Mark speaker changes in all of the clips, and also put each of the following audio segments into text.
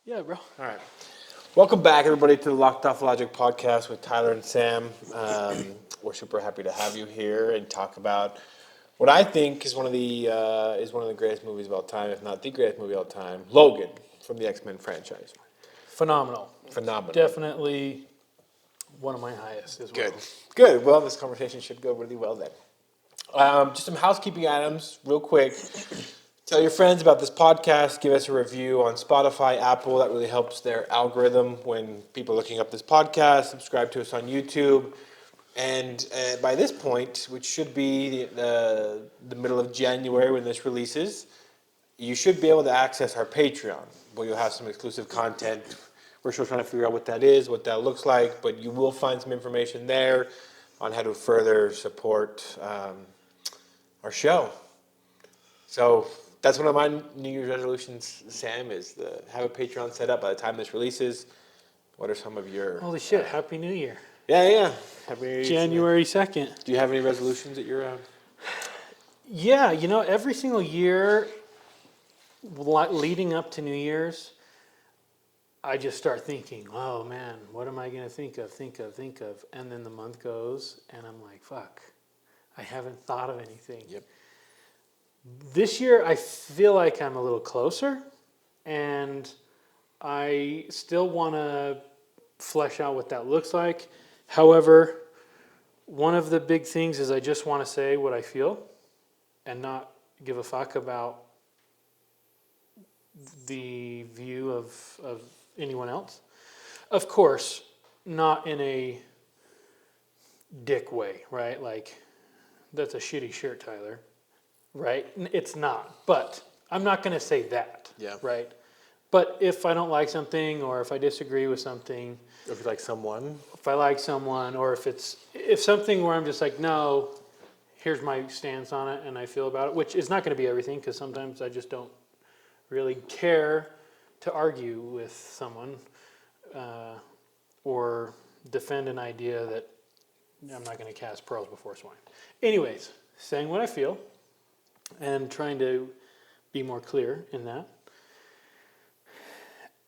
Speaker 1: Yeah, bro.
Speaker 2: All right. Welcome back, everybody, to the Locked Off Logic podcast with Tyler and Sam. We're super happy to have you here and talk about what I think is one of the greatest movies of all time, if not the greatest movie of all time, Logan from the X-Men franchise.
Speaker 1: Phenomenal.
Speaker 2: Phenomenal.
Speaker 1: Definitely one of my highest as well.
Speaker 2: Good. Well, this conversation should go really well then. Just some housekeeping items, real quick. Tell your friends about this podcast. Give us a review on Spotify, Apple. That really helps their algorithm when people are looking up this podcast. Subscribe to us on YouTube. And by this point, which should be the middle of January when this releases, you should be able to access our Patreon, where you'll have some exclusive content. We're still trying to figure out what that is, what that looks like, but you will find some information there on how to further support our show. So that's one of my New Year's resolutions, Sam, is to have a Patreon set up by the time this releases. What are some of your...
Speaker 1: Holy shit, Happy New Year.
Speaker 2: Yeah. Happy New Year.
Speaker 1: January 2nd.
Speaker 2: Do you have any resolutions that you're...
Speaker 1: Yeah, every single year leading up to New Year's, I just start thinking, oh man, what am I going to think of? And then the month goes, and I'm like, fuck, I haven't thought of anything.
Speaker 2: Yep.
Speaker 1: This year, I feel like I'm a little closer, and I still want to flesh out what that looks like. However, one of the big things is I just want to say what I feel and not give a fuck about the view of anyone else. Of course, not in a dick way, right? Like, that's a shitty shirt, Tyler. Right? It's not. But I'm not going to say that.
Speaker 2: Yeah.
Speaker 1: Right? But if I don't like something, or if I disagree with something.
Speaker 2: Or if you like someone.
Speaker 1: If I like someone, or if something where I'm just like, no, here's my stance on it and I feel about it, which is not going to be everything, because sometimes I just don't really care to argue with someone or defend an idea that I'm not going to cast pearls before swine. Anyways, saying what I feel and trying to be more clear in that.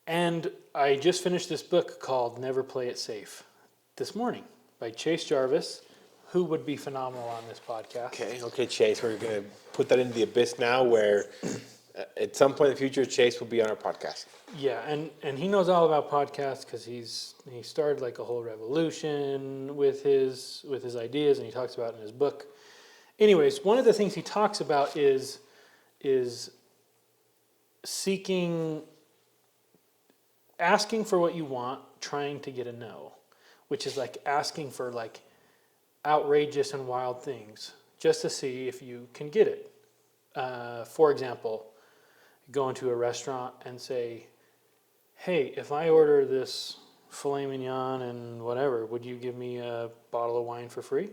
Speaker 1: And I just finished this book called Never Play It Safe this morning by Chase Jarvis, who would be phenomenal on this podcast.
Speaker 2: Okay, Chase, we're going to put that into the abyss now, where at some point in the future, Chase will be on our podcast.
Speaker 1: Yeah, and he knows all about podcasts because he started like a whole revolution with his ideas, and he talks about it in his book. Anyways, one of the things he talks about is asking for what you want, trying to get a no, which is like asking for like outrageous and wild things just to see if you can get it. For example, go into a restaurant and say, hey, if I order this filet mignon and whatever, would you give me a bottle of wine for free?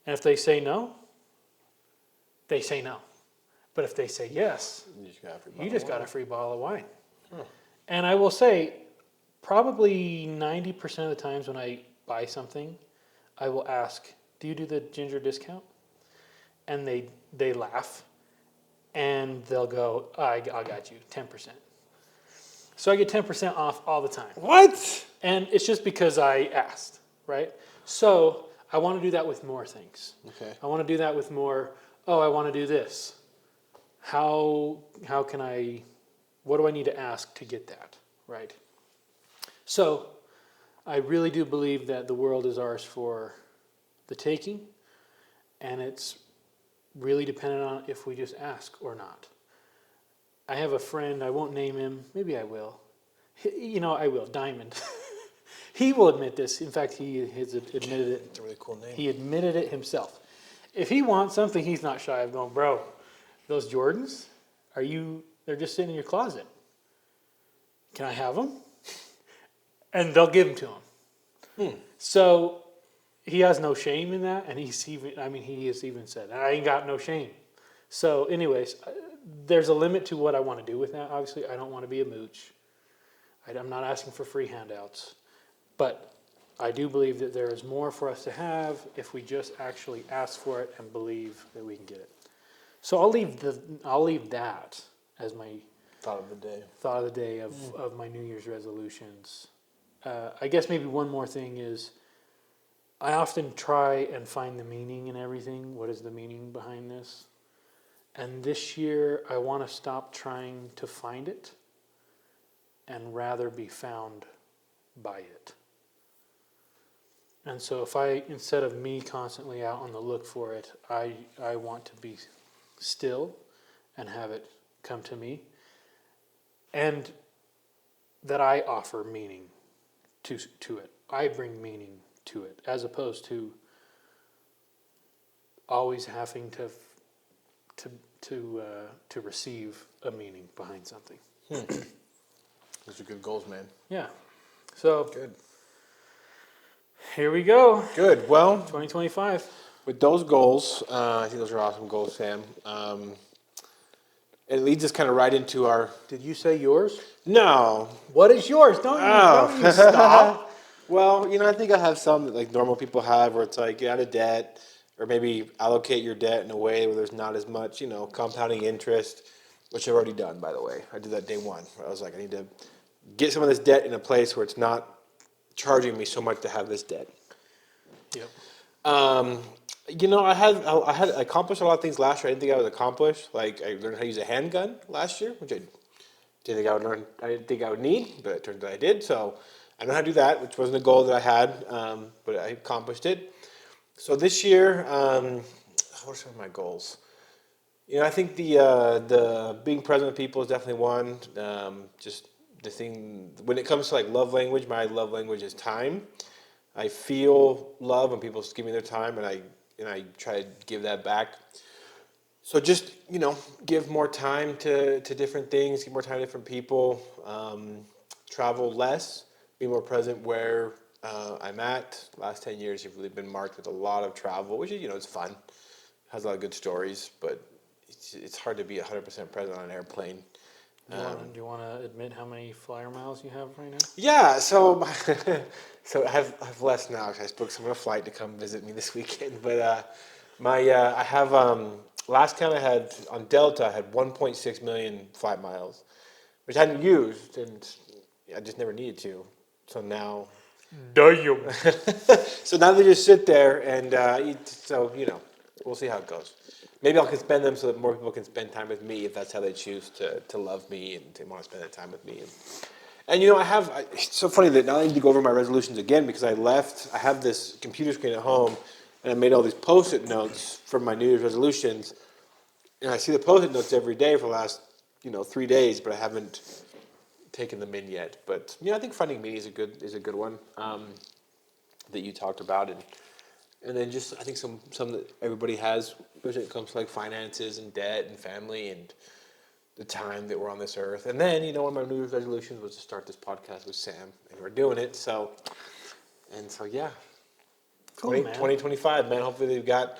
Speaker 1: And if they say no, they say no. But if they say yes, you just got a free bottle of wine. Huh. And I will say, probably 90% of the times when I buy something, I will ask, do you do the ginger discount? And they laugh, and they'll go, I got you, 10%. So I get 10% off all the time.
Speaker 2: What?
Speaker 1: And it's just because I asked, right? So I want to do that with more things.
Speaker 2: Okay.
Speaker 1: I want to do that with more, I want to do this. How can what do I need to ask to get that, right? So I really do believe that the world is ours for the taking, and it's really dependent on if we just ask or not. I have a friend, I won't name him, maybe I will. I will, Diamond. He will admit this. In fact, he has admitted it.
Speaker 2: It's a really cool name.
Speaker 1: He admitted it himself. If he wants something, he's not shy of going, bro, those Jordans, they're just sitting in your closet. Can I have them? And they'll give them to him. So he has no shame in that, and he has even said, I ain't got no shame. So anyways, there's a limit to what I want to do with that. Obviously, I don't want to be a mooch. I'm not asking for free handouts. But I do believe that there is more for us to have if we just actually ask for it and believe that we can get it. So I'll leave that as my
Speaker 2: Thought of the day.
Speaker 1: Thought of the day of my New Year's resolutions. I guess maybe one more thing is I often try and find the meaning in everything. What is the meaning behind this? And this year, I want to stop trying to find it and rather be found by it. And so if instead of me constantly out on the look for it, I want to be still and have it come to me. And that I offer meaning to it. I bring meaning to it, as opposed to always having to receive a meaning behind something.
Speaker 2: Those are good goals, man.
Speaker 1: Yeah. So
Speaker 2: Good.
Speaker 1: Here we go.
Speaker 2: Good. Well,
Speaker 1: 2025.
Speaker 2: with those goals, I think those are awesome goals, Sam. It leads us kind of right into our.
Speaker 1: Did you say yours?
Speaker 2: No.
Speaker 1: What is yours? Don't you stop.
Speaker 2: Well, I think I have some that like normal people have, where it's like get out of debt, or maybe allocate your debt in a way where there's not as much, compounding interest, which I've already done, by the way. I did that day one. I was like, I need to get some of this debt in a place where it's not charging me so much to have this debt.
Speaker 1: Yep.
Speaker 2: I accomplished a lot of things last year I didn't think I would accomplish. Like I learned how to use a handgun last year, which I didn't think I would learn. I didn't think I would need, but it turns out I did. So I know how to do that, which wasn't a goal that I had, but I accomplished it. So this year, what are some of my goals? I think the being present with people is definitely one. Just the thing when it comes to like love language, my love language is time. I feel love when people give me their time, and I try to give that back. So just give more time to different things, give more time to different people, travel less, be more present where I'm at. Last 10 years have really been marked with a lot of travel, which is it's fun, has a lot of good stories, but it's hard to be 100% present on an airplane.
Speaker 1: Do you want to admit how many flyer miles you have right now?
Speaker 2: Yeah, so I have less now because I booked someone a flight to come visit me this weekend. But I have last count I had on Delta, I had 1.6 million flight miles, which I hadn't used, and I just never needed to. So now,
Speaker 1: Damn.
Speaker 2: so now they just sit there, and we'll see how it goes. Maybe I can spend them so that more people can spend time with me if that's how they choose to love me and they want to spend that time with me. And it's so funny that now I need to go over my resolutions again because I have this computer screen at home and I made all these Post-it notes for my New Year's resolutions. And I see the Post-it notes every day for the last, 3 days, but I haven't taken them in yet. But, I think finding me is a good one that you talked about. And then just, I think some that everybody has, especially when it comes to like finances and debt and family and the time that we're on this earth. And then, one of my New Year's resolutions was to start this podcast with Sam, and we're doing it. So yeah.
Speaker 1: Cool,
Speaker 2: 2025, man. Hopefully we've got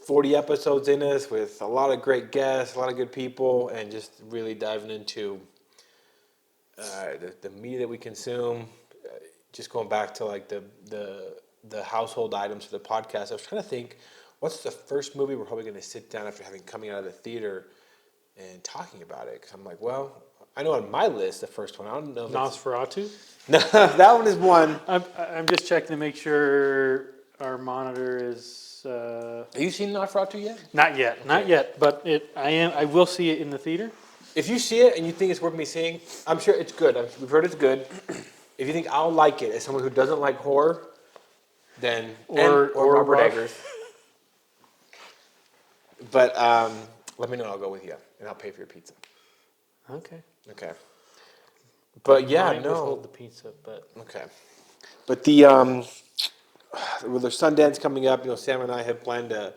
Speaker 2: 40 episodes in us with a lot of great guests, a lot of good people, and just really diving into the media that we consume. Just going back to like the household items for the podcast, I was trying to think, what's the first movie we're probably going to sit down after coming out of the theater and talking about it? Because I'm like, well, I know on my list, the first one, I don't know.
Speaker 1: Nosferatu?
Speaker 2: No, that one is one.
Speaker 1: I'm just checking to make sure our monitor is...
Speaker 2: Have you seen Nosferatu yet?
Speaker 1: Not yet, okay. Not yet, but I will see it in the theater.
Speaker 2: If you see it and you think it's worth me seeing, I'm sure it's good. We've heard it's good. If you think I'll like it as someone who doesn't like horror, then or Robert Eggers. But let me know. I'll go with you, and I'll pay for your pizza.
Speaker 1: Okay.
Speaker 2: But yeah,
Speaker 1: withhold the pizza, but
Speaker 2: okay. But the with the Sundance coming up, Sam and I have planned to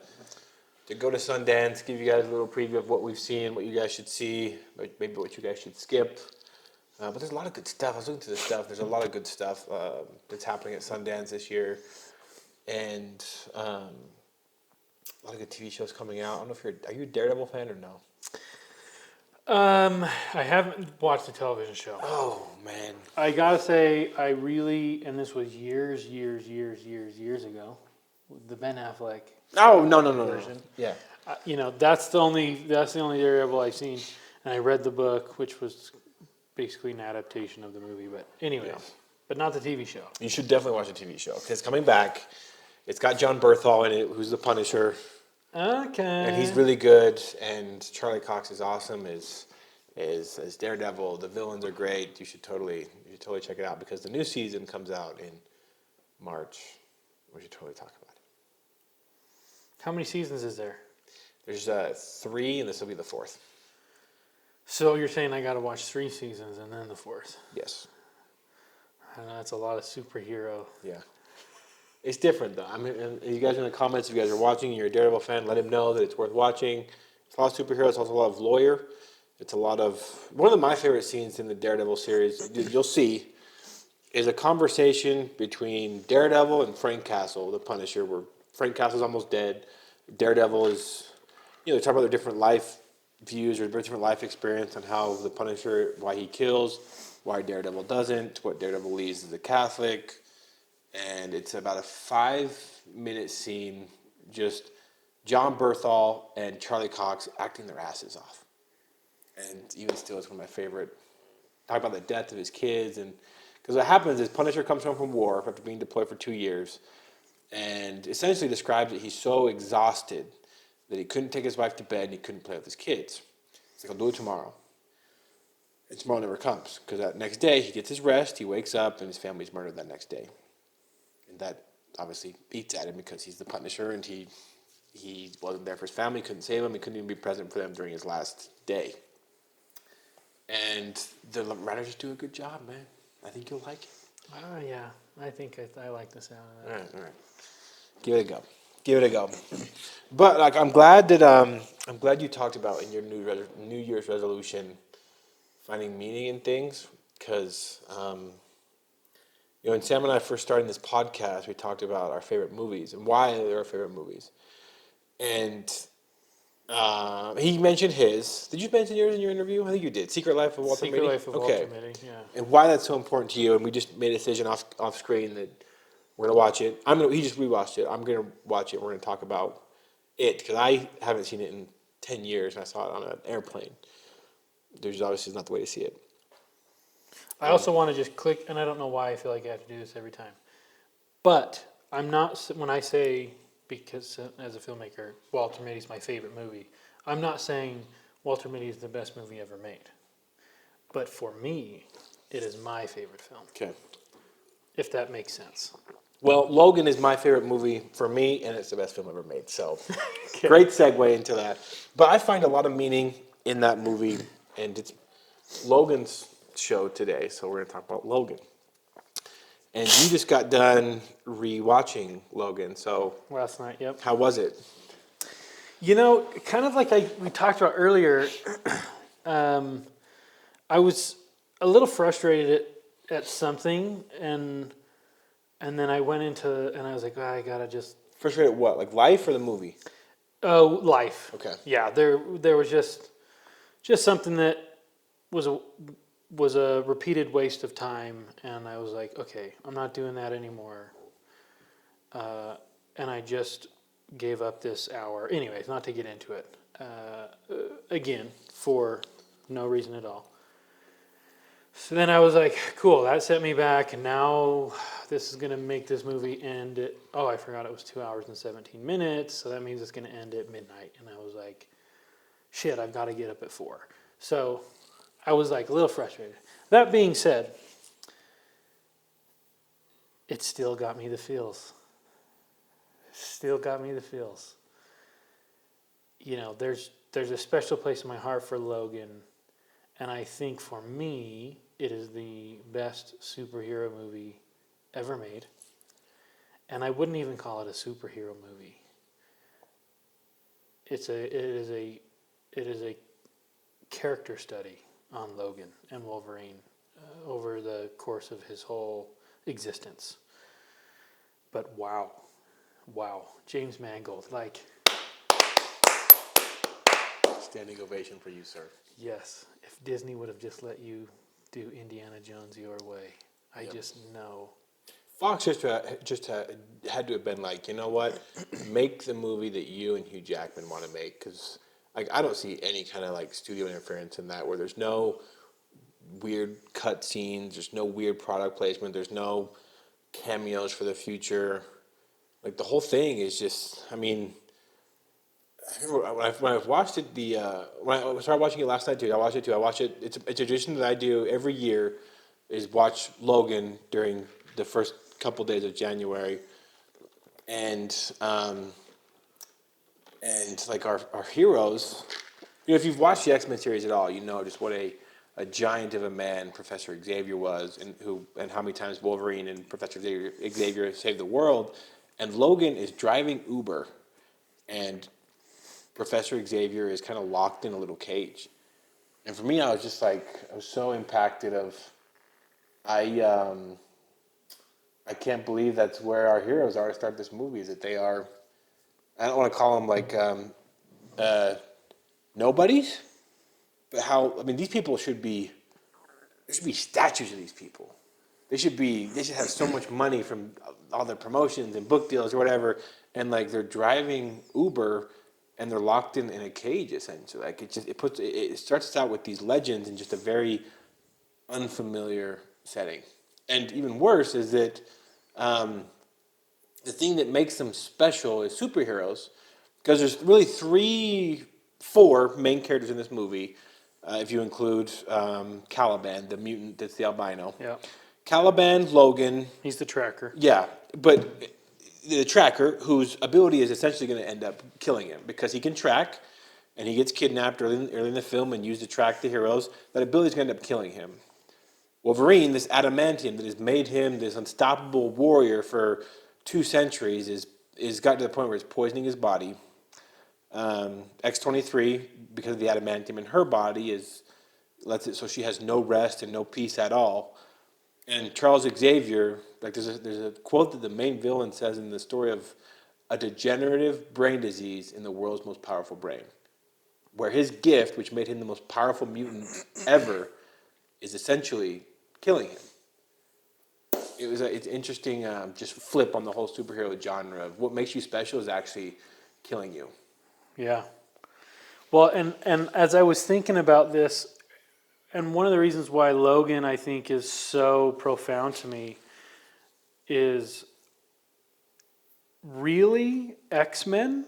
Speaker 2: go to Sundance, give you guys a little preview of what we've seen, what you guys should see, maybe what you guys should skip. But there's a lot of good stuff. I was looking through the stuff. There's a lot of good stuff that's happening at Sundance this year. And a lot of good TV shows coming out. I don't know if are you a Daredevil fan or no?
Speaker 1: I haven't watched the television show.
Speaker 2: Oh, man.
Speaker 1: I gotta say, and this was years ago, the Ben Affleck
Speaker 2: no.
Speaker 1: version.
Speaker 2: Yeah.
Speaker 1: That's the only Daredevil I've seen. And I read the book, which was basically an adaptation of the movie. But anyways, but not the TV show.
Speaker 2: You should definitely watch the TV show. It's coming back. It's got John Berthal in it, who's the Punisher.
Speaker 1: Okay.
Speaker 2: And he's really good. And Charlie Cox is awesome as Daredevil. The villains are great. You should totally check it out because the new season comes out in March. We should totally talk about it.
Speaker 1: How many seasons is there?
Speaker 2: There's 3, and this will be the 4th.
Speaker 1: So you're saying I got to watch 3 seasons and then the 4th?
Speaker 2: Yes.
Speaker 1: I know that's a lot of superhero.
Speaker 2: Yeah. It's different, though. I mean, and you guys in the comments, if you guys are watching and you're a Daredevil fan, let him know that it's worth watching. It's a lot of superheroes. It's also a lot of lawyer. It's a lot of... One of my favorite scenes in the Daredevil series, you'll see, is a conversation between Daredevil and Frank Castle, the Punisher, where Frank Castle's almost dead. Daredevil is... they talk about their different life views or different life experience on how the Punisher, why he kills, why Daredevil doesn't, what Daredevil believes as a Catholic. And it's about a 5-minute scene, just John Berthal and Charlie Cox acting their asses off. And even still, it's one of my favorite. Talk about the death of his kids. And because what happens is Punisher comes home from war after being deployed for 2 years and essentially describes that he's so exhausted that he couldn't take his wife to bed and he couldn't play with his kids. He's like, I'll do it tomorrow. And tomorrow never comes because that next day he gets his rest, he wakes up, and his family's murdered that next day. And that obviously eats at him because he's the Punisher and he wasn't there for his family, couldn't save him, he couldn't even be present for them during his last day. And the writers just do a good job, man. I think you'll like it.
Speaker 1: Oh, yeah. I think I like the sound of that.
Speaker 2: All right. Give it a go. But like, I'm glad you talked about in your New Year's resolution finding meaning in things because when Sam and I first started this podcast, we talked about our favorite movies and why they're our favorite movies. And he mentioned his. Did you mention yours in your interview? I think you did. Secret Life of Walter Mitty.
Speaker 1: Secret Life of Walter Mitty, yeah.
Speaker 2: And why that's so important to you. And we just made a decision off screen that we're gonna watch it. He just rewatched it. I'm gonna watch it. We're gonna talk about it because I haven't seen it in 10 years and I saw it on an airplane. There's obviously not the way to see it.
Speaker 1: I also want to just click, and I don't know why I feel like I have to do this every time. But I'm not, when I say, because as a filmmaker, Walter Mitty's my favorite movie, I'm not saying Walter Mitty is the best movie ever made. But for me, it is my favorite film.
Speaker 2: Okay.
Speaker 1: If that makes sense.
Speaker 2: Well, Logan is my favorite movie for me, and it's the best film ever made. So,
Speaker 1: Okay.
Speaker 2: Great segue into that. But I find a lot of meaning in that movie, and it's Logan's show today, so we're going to talk about Logan. And you just got done rewatching Logan, so
Speaker 1: Last night, yep.
Speaker 2: how was it?
Speaker 1: Kind of like we talked about earlier, I was a little frustrated at something, and then I went into, and I was like, I gotta just...
Speaker 2: Frustrated at what? Like life or the movie?
Speaker 1: Oh, life.
Speaker 2: Okay.
Speaker 1: Yeah, there was just something that was a repeated waste of time, and I was like, okay, I'm not doing that anymore. And I just gave up this hour. Anyways, not to get into it. Again, for no reason at all. So then I was like, cool, that set me back, and now this is going to make this movie end at, I forgot it was 2 hours and 17 minutes, so that means it's going to end at midnight. And I was like, shit, I've got to get up at 4. So I was like a little frustrated. That being said, it still got me the feels. There's a special place in my heart for Logan, and I think for me, it is the best superhero movie ever made. And I wouldn't even call it a superhero movie. It is a character study on Logan and Wolverine over the course of his whole existence. But wow, James Mangold,
Speaker 2: Standing ovation for you, sir.
Speaker 1: yes, if Disney would have just let you do Indiana Jones your way, I just know.
Speaker 2: Fox just had to have been like, you know what? Make the movie that you and Hugh Jackman want to make, because Like, I don't see any kind of like studio interference in that, where there's no weird cut scenes, there's no weird product placement, there's no cameos for the future. Like, the whole thing is just, I mean, I remember when I watched it, when I started watching it last night too, I watched it too. I watch it. It's a tradition that I do every year, is watch Logan during the first couple days of January, and like our heroes. You know, if you've watched the X-Men series at all, you know just what a giant of a man Professor Xavier was, and how many times Wolverine and Professor Xavier saved the world. And Logan is driving Uber, and Professor Xavier is kind of locked in a little cage. And for me, I was just like, I was so impacted of, I can't believe that's where our heroes are to start this movie, is that they are, I don't want to call them like nobodies, but how, I mean, these people should be, there should be statues of these people. They should have so much money from all their promotions and book deals or whatever, and like they're driving Uber and they're locked in a cage essentially. Like, it starts us out with these legends in just a very unfamiliar setting. And even worse is that the thing that makes them special is superheroes, because there's really four main characters in this movie, if you include Caliban, the mutant that's the albino.
Speaker 1: Yeah.
Speaker 2: Caliban, Logan.
Speaker 1: He's the tracker.
Speaker 2: Yeah, but the tracker, whose ability is essentially going to end up killing him because he can track, and he gets kidnapped early in the film and used to track the heroes. That ability is going to end up killing him. Wolverine, this adamantium that has made him this unstoppable warrior for 2 centuries, is got to the point where it's poisoning his body. X-23, because of the adamantium in her body, lets it so she has no rest and no peace at all. And Charles Xavier, like there's a quote that the main villain says in the story of a degenerative brain disease in the world's most powerful brain, where his gift, which made him the most powerful mutant ever, is essentially killing him. It's interesting, just flip on the whole superhero genre of what makes you special is actually killing you.
Speaker 1: Yeah. Well, and as I was thinking about this, and one of the reasons why Logan, I think, is so profound to me is really X-Men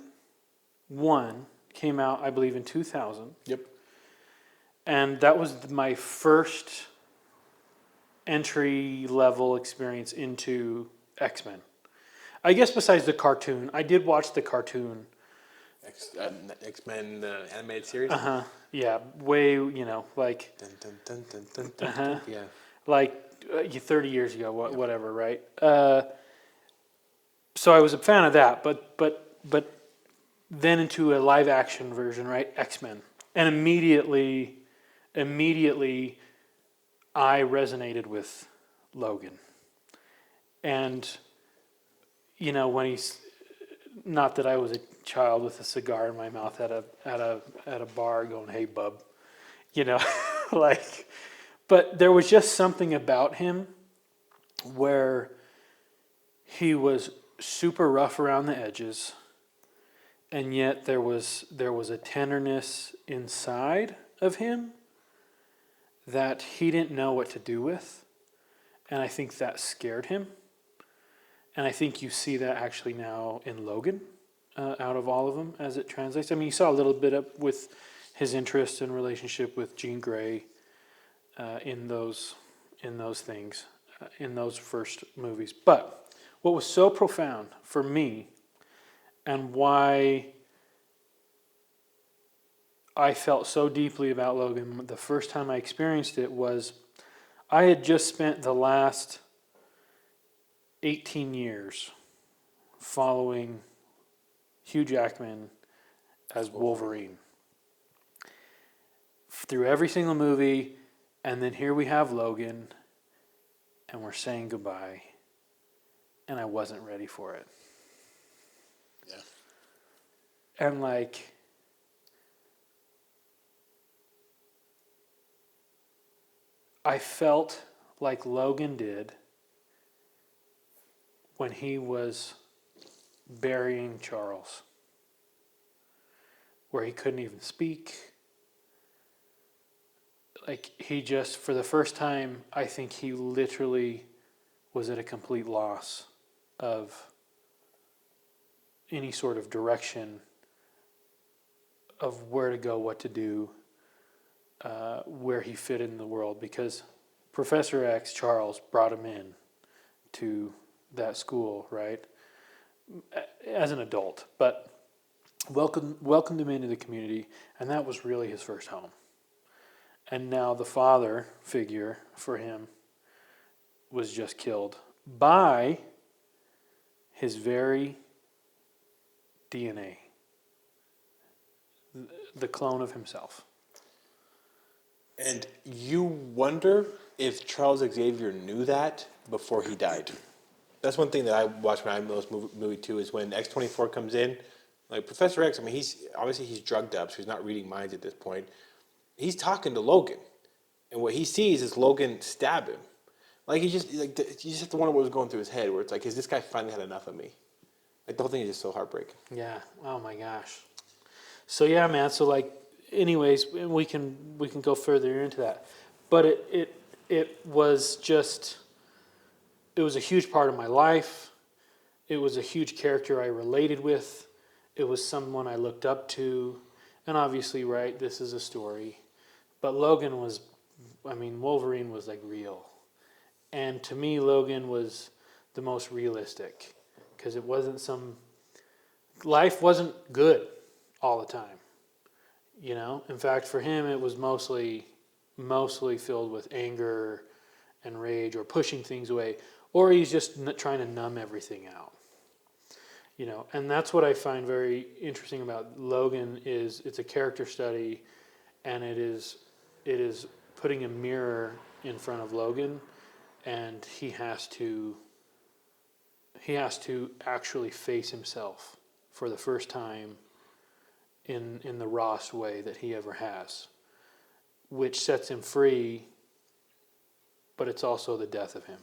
Speaker 1: 1 came out, I believe, in 2000.
Speaker 2: Yep.
Speaker 1: And that was my first entry-level experience into X-Men. I guess besides the cartoon. I did watch the cartoon.
Speaker 2: X-Men, the animated series?
Speaker 1: Uh-huh. Yeah, way, like...
Speaker 2: Dun, dun, dun, dun, dun, dun, dun. Yeah.
Speaker 1: Like 30 years ago, whatever, right? So I was a fan of that, but then into a live action version, right? X-Men. And immediately I resonated with Logan. And when he's, not that I was a child with a cigar in my mouth at a bar going, "Hey bub," like, but there was just something about him where he was super rough around the edges, and yet there was a tenderness inside of him that he didn't know what to do with, and I think that scared him. And I think you see that actually now in Logan, out of all of them, as it translates. I mean, you saw a little bit up with his interest and relationship with Jean Grey in those things, in those first movies. But what was so profound for me, and why I felt so deeply about Logan the first time I experienced it, was I had just spent the last 18 years following Hugh Jackman as Wolverine through every single movie, and then here we have Logan, and we're saying goodbye, and I wasn't ready for it. Yeah. And like, I felt like Logan did when he was burying Charles, where he couldn't even speak. Like, he just, for the first time, I think he literally was at a complete loss of any sort of direction of where to go, what to do, where he fit in the world, because Professor X, Charles, brought him in to that school, right, as an adult, but welcomed him into the community, and that was really his first home. And now the father figure for him was just killed by his very DNA, the clone of himself.
Speaker 2: And you wonder if Charles Xavier knew that before he died. That's one thing that I watched when I made this movie too, is when X-24 comes in, like Professor X, I mean, he's drugged up, so he's not reading minds at this point. He's talking to Logan, and what he sees is Logan stab him. Like, you just have to wonder what was going through his head, where it's like, has this guy finally had enough of me? Like, the whole thing is just so heartbreaking.
Speaker 1: Yeah. Oh my gosh. So yeah, man. So like, anyways, we can go further into that, but it was just, it was a huge part of my life. It was a huge character I related with. It was someone I looked up to, and obviously, right, this is a story, but Logan was, I mean, Wolverine was like real, and to me, Logan was the most realistic, because it wasn't life wasn't good all the time, you know. In fact, for him, it was mostly filled with anger and rage, or pushing things away, or he's just trying to numb everything out, you know. And that's what I find very interesting about Logan, is it's a character study, and it is putting a mirror in front of Logan, and he has to actually face himself for the first time in the rawest way that he ever has, which sets him free, but it's also the death of him.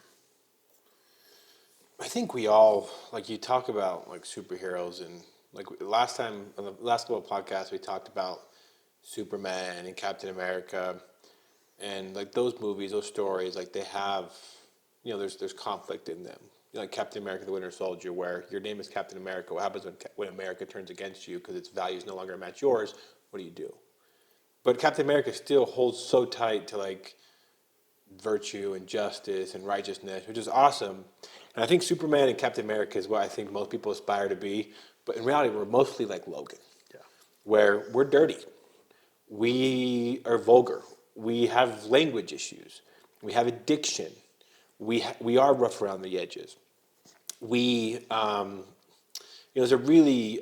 Speaker 2: I think we all, like, you talk about like superheroes, and like last time on the last couple of podcasts we talked about Superman and Captain America, and like those movies, those stories, like they have, you know, there's conflict in them. You know, like Captain America: The Winter Soldier, where your name is Captain America. What happens when America turns against you because its values no longer match yours? What do you do? But Captain America still holds so tight to like virtue and justice and righteousness, which is awesome. And I think Superman and Captain America is what I think most people aspire to be. But in reality, we're mostly like Logan, where we're dirty, we are vulgar, we have language issues, we have addiction, we are rough around the edges. There's a really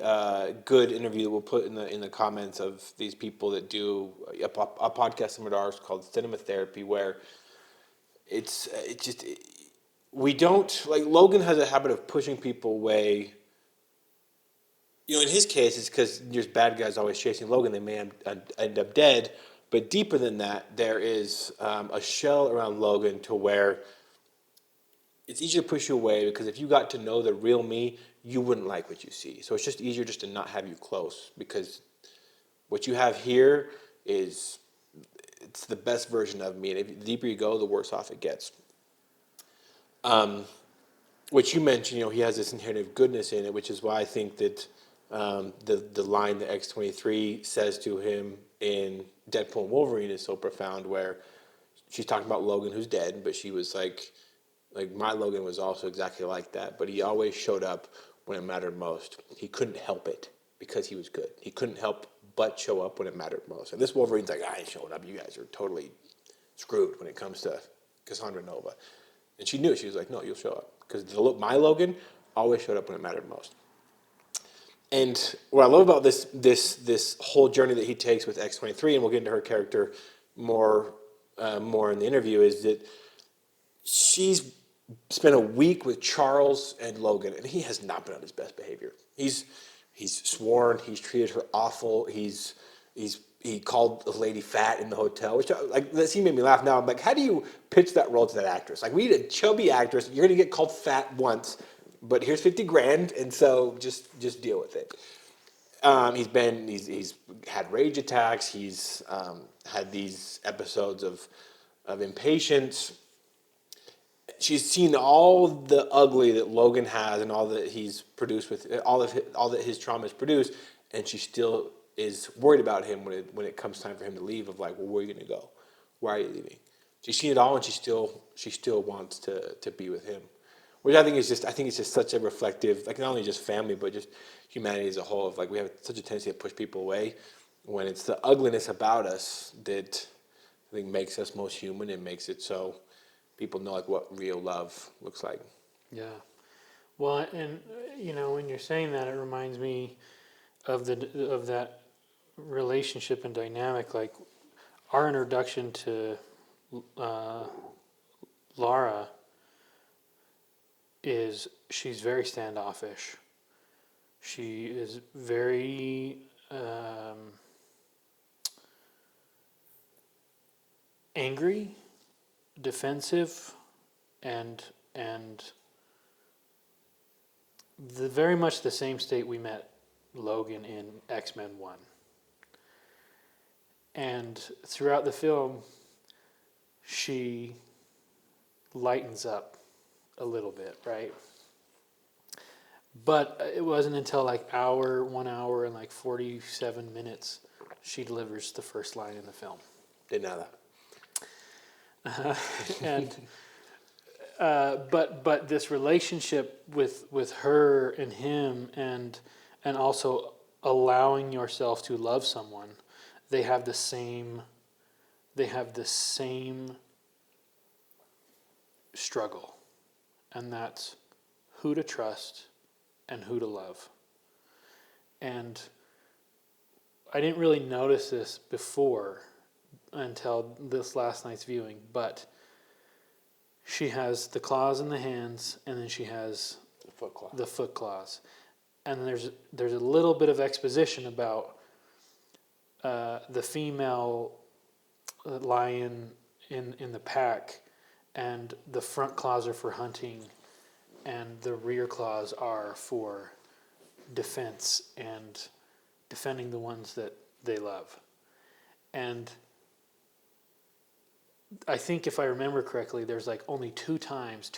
Speaker 2: good interview that we'll put in the comments of these people that do a podcast similar to ours called Cinema Therapy, where we don't, like, Logan has a habit of pushing people away. You know, in his case, it's because there's bad guys always chasing Logan. They may end up dead. But deeper than that, there is a shell around Logan to where it's easier to push you away, because if you got to know the real me, you wouldn't like what you see. So it's just easier just to not have you close, because what you have here it's the best version of me. And the deeper you go, the worse off it gets. What you mentioned, you know, he has this inherent goodness in it, which is why I think that the line that X-23 says to him in Deadpool and Wolverine is so profound, where she's talking about Logan who's dead, but she was like my Logan was also exactly like that, but he always showed up when it mattered most. He couldn't help it because he was good. He couldn't help but show up when it mattered most. And this Wolverine's like, I ain't showing up. You guys are totally screwed when it comes to Cassandra Nova. And she knew. She was like, no, you'll show up. Because my Logan always showed up when it mattered most. And what I love about this whole journey that he takes with X-23, and we'll get into her character more in the interview, is that she's spent a week with Charles and Logan, and he has not been on his best behavior. He's sworn, he's treated her awful, he called a lady fat in the hotel, which, like, that scene made me laugh. Now I'm like, how do you pitch that role to that actress? Like, we need a chubby actress. You're gonna get called fat once, but here's $50,000, and so just deal with it. He's had rage attacks. He's had these episodes of impatience. She's seen all the ugly that Logan has and all that he's produced with all that his trauma has produced, and she still is worried about him when it comes time for him to leave. Of like, well, where are you gonna go? Why are you leaving? She's seen it all, and she still wants to be with him, which I think is just such a reflective, like not only just family but just humanity as a whole. Of like, we have such a tendency to push people away when it's the ugliness about us that I think makes us most human and makes it so people know like what real love looks like.
Speaker 1: Yeah. Well, and when you're saying that, it reminds me of that relationship and dynamic. Like our introduction to Laura is she's very standoffish. She is very angry, defensive, and very much the same state we met Logan in X-Men 1. And throughout the film, she lightens up a little bit, right? But it wasn't until like 1 hour and like 47 minutes she delivers the first line in the film.
Speaker 2: Didn't know that.
Speaker 1: And but this relationship with her and him and also allowing yourself to love someone, they have the same struggle, and that's who to trust and who to love. And I didn't really notice this before until this last night's viewing, but she has the claws in the hands, and then she has the foot claws. And there's a little bit of exposition about the female lion in the pack, and the front claws are for hunting, and the rear claws are for defense and defending the ones that they love. And I think if I remember correctly, there's like only two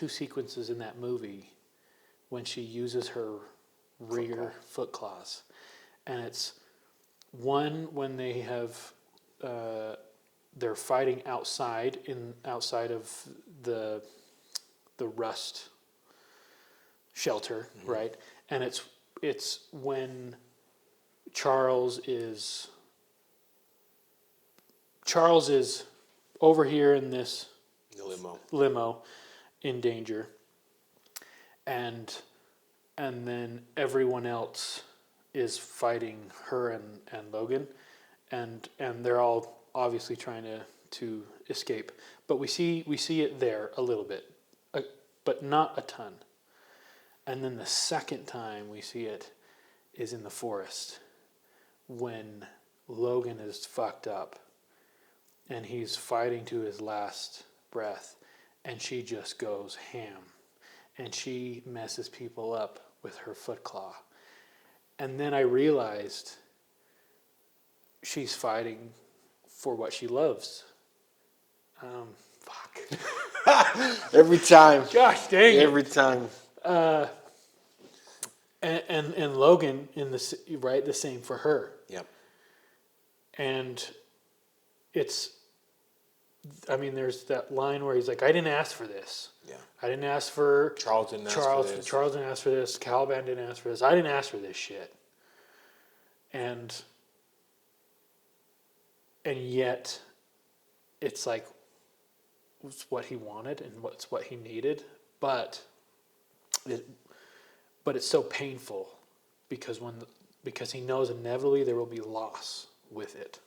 Speaker 1: sequences in that movie when she uses her rear foot claws. And it's one when they have they're fighting outside of the rust shelter, mm-hmm. right? And it's when Charles is over here in this limo in danger, and then everyone else is fighting her and Logan, and they're all obviously trying to escape. But we see it there a little bit, but not a ton. And then the second time we see it is in the forest when Logan is fucked up and he's fighting to his last breath, and she just goes ham, and she messes people up with her foot claw. And then I realized she's fighting for what she loves.
Speaker 2: Every time.
Speaker 1: Gosh dang it.
Speaker 2: Every time.
Speaker 1: And Logan the same for her.
Speaker 2: Yep.
Speaker 1: And there's that line where he's like, I didn't ask for this.
Speaker 2: Yeah.
Speaker 1: I didn't ask for...
Speaker 2: Charles didn't ask for this.
Speaker 1: Charles didn't ask for this. Caliban didn't ask for this. I didn't ask for this shit. And yet, it's like, it's what he wanted and it's what he needed. But it's so painful because he knows inevitably there will be loss with it.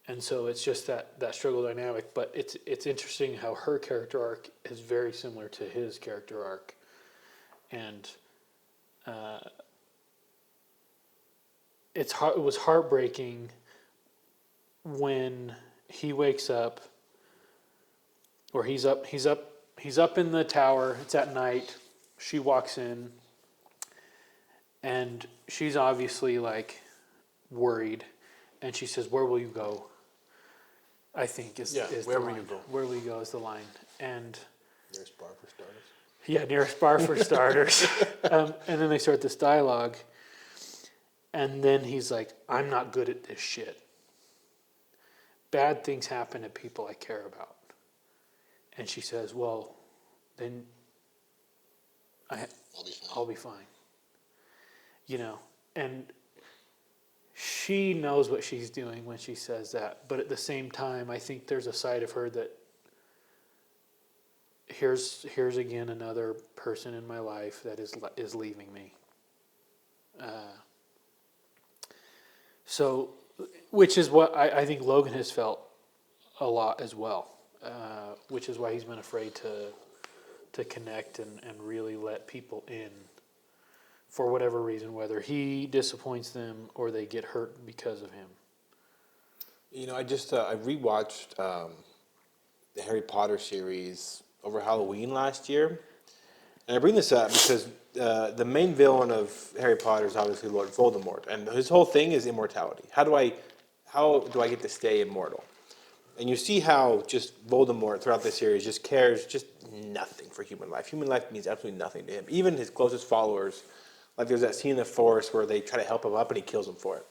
Speaker 1: And so it's just that struggle dynamic. But it's interesting how her character arc is very similar to his character arc. And it was heartbreaking when he wakes up, or he's up in the tower. It's at night. She walks in, And she's obviously like worried, and she says, "Where will you go?" I think is
Speaker 2: where
Speaker 1: the
Speaker 2: will
Speaker 1: line.
Speaker 2: you go?
Speaker 1: Where will you go is the line, and
Speaker 2: Nearest bar for starters.
Speaker 1: yeah, nearest bar for starters. And then they start this dialogue, and then he's like, "I'm not good at this shit. Bad things happen to people I care about." And she says, "Well, then I'll be fine." You know, and she knows what she's doing when she says that, but at the same time, I think there's a side of her that here's again another person in my life that is leaving me. So, which is what I think Logan has felt a lot as well, which is why he's been afraid to connect and really let people in for whatever reason, whether he disappoints them or they get hurt because of him.
Speaker 2: You know, I just I rewatched the Harry Potter series over Halloween last year, and I bring this up because the main villain of Harry Potter is obviously Lord Voldemort, and his whole thing is immortality. How do I get to stay immortal? And you see how just Voldemort throughout the series just cares just nothing for human life. Human life means absolutely nothing to him. Even his closest followers, like there's that scene in the forest where they try to help him up and he kills them for it.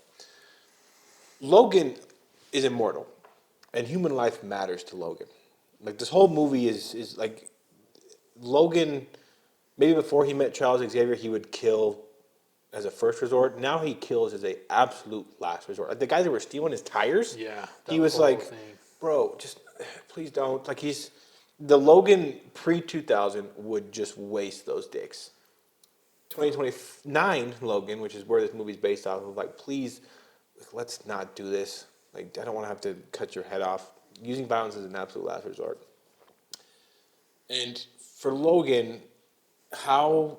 Speaker 2: Logan is immortal, and human life matters to Logan. Like this whole movie is like Logan. Maybe before he met Charles Xavier, he would kill as a first resort. Now he kills as a absolute last resort. Like the guys that were stealing his tires.
Speaker 1: Yeah,
Speaker 2: He was
Speaker 1: whole
Speaker 2: like,
Speaker 1: thing.
Speaker 2: bro, just please don't. Like the Logan pre-2000 would just waste those dicks. 2029 Logan, which is where this movie's based off of, like, please, let's not do this. Like, I don't want to have to cut your head off. Using violence is an absolute last resort. And for Logan, how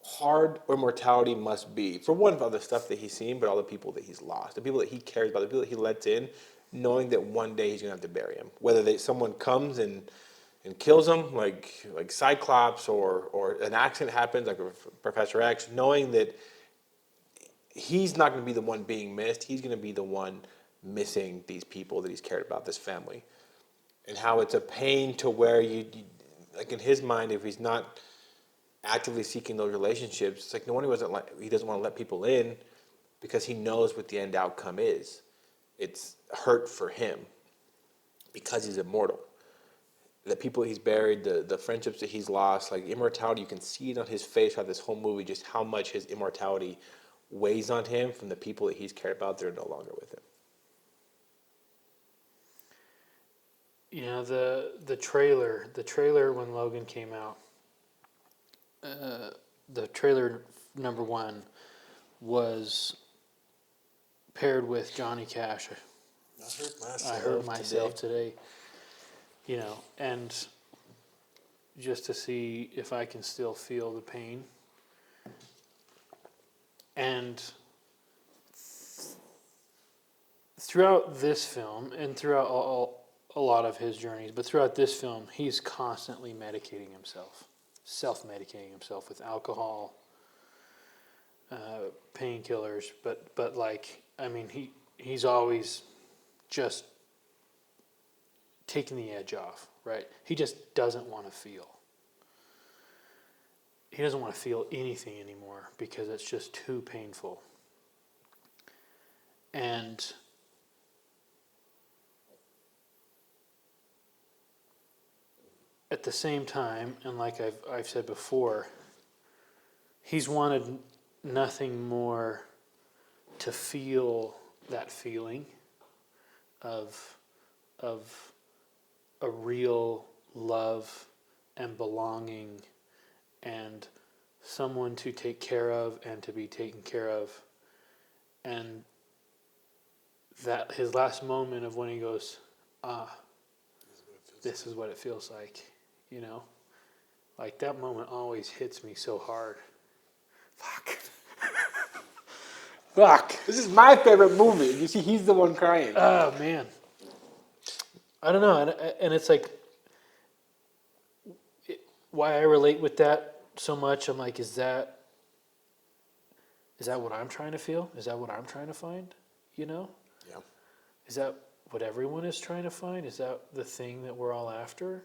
Speaker 2: hard immortality must be, for one, of all the stuff that he's seen, but all the people that he's lost, the people that he cares about, the people that he lets in, knowing that one day he's going to have to bury him. Whether someone comes and kills him, like Cyclops, or an accident happens, like Professor X, knowing that he's not going to be the one being missed, he's going to be the one missing these people that he's cared about, this family. And how it's a pain to where you like in his mind, if he's not actively seeking those relationships, it's like no wonder he doesn't want to let people in, because he knows what the end outcome is. It's hurt for him because he's immortal. The people he's buried, the friendships that he's lost, like immortality, you can see it on his face throughout this whole movie, just how much his immortality weighs on him from the people that he's cared about that are no longer with him.
Speaker 1: You know, the trailer when Logan came out, the trailer number one was paired with Johnny Cash. I hurt myself today. You know, and just to see if I can still feel the pain. And throughout this film, and throughout a lot of his journeys, but throughout this film, he's constantly medicating himself, self-medicating himself with alcohol, painkillers, but like, I mean, he's always just taking the edge off, right? He just doesn't want to feel. He doesn't want to feel anything anymore because it's just too painful. And at the same time, and like I've said before, he's wanted nothing more to feel that feeling of a real love and belonging and someone to take care of and to be taken care of. And that his last moment of when he goes, this is what it feels like, you know? Like that moment always hits me so hard. Fuck. Fuck.
Speaker 2: This is my favorite movie. You see, he's the one crying.
Speaker 1: Oh, man. I don't know. And it's like, why I relate with that so much, I'm like, is that Is that what I'm trying to feel? Is that what I'm trying to find? You know?
Speaker 2: Yeah.
Speaker 1: Is that what everyone is trying to find? Is that the thing that we're all after?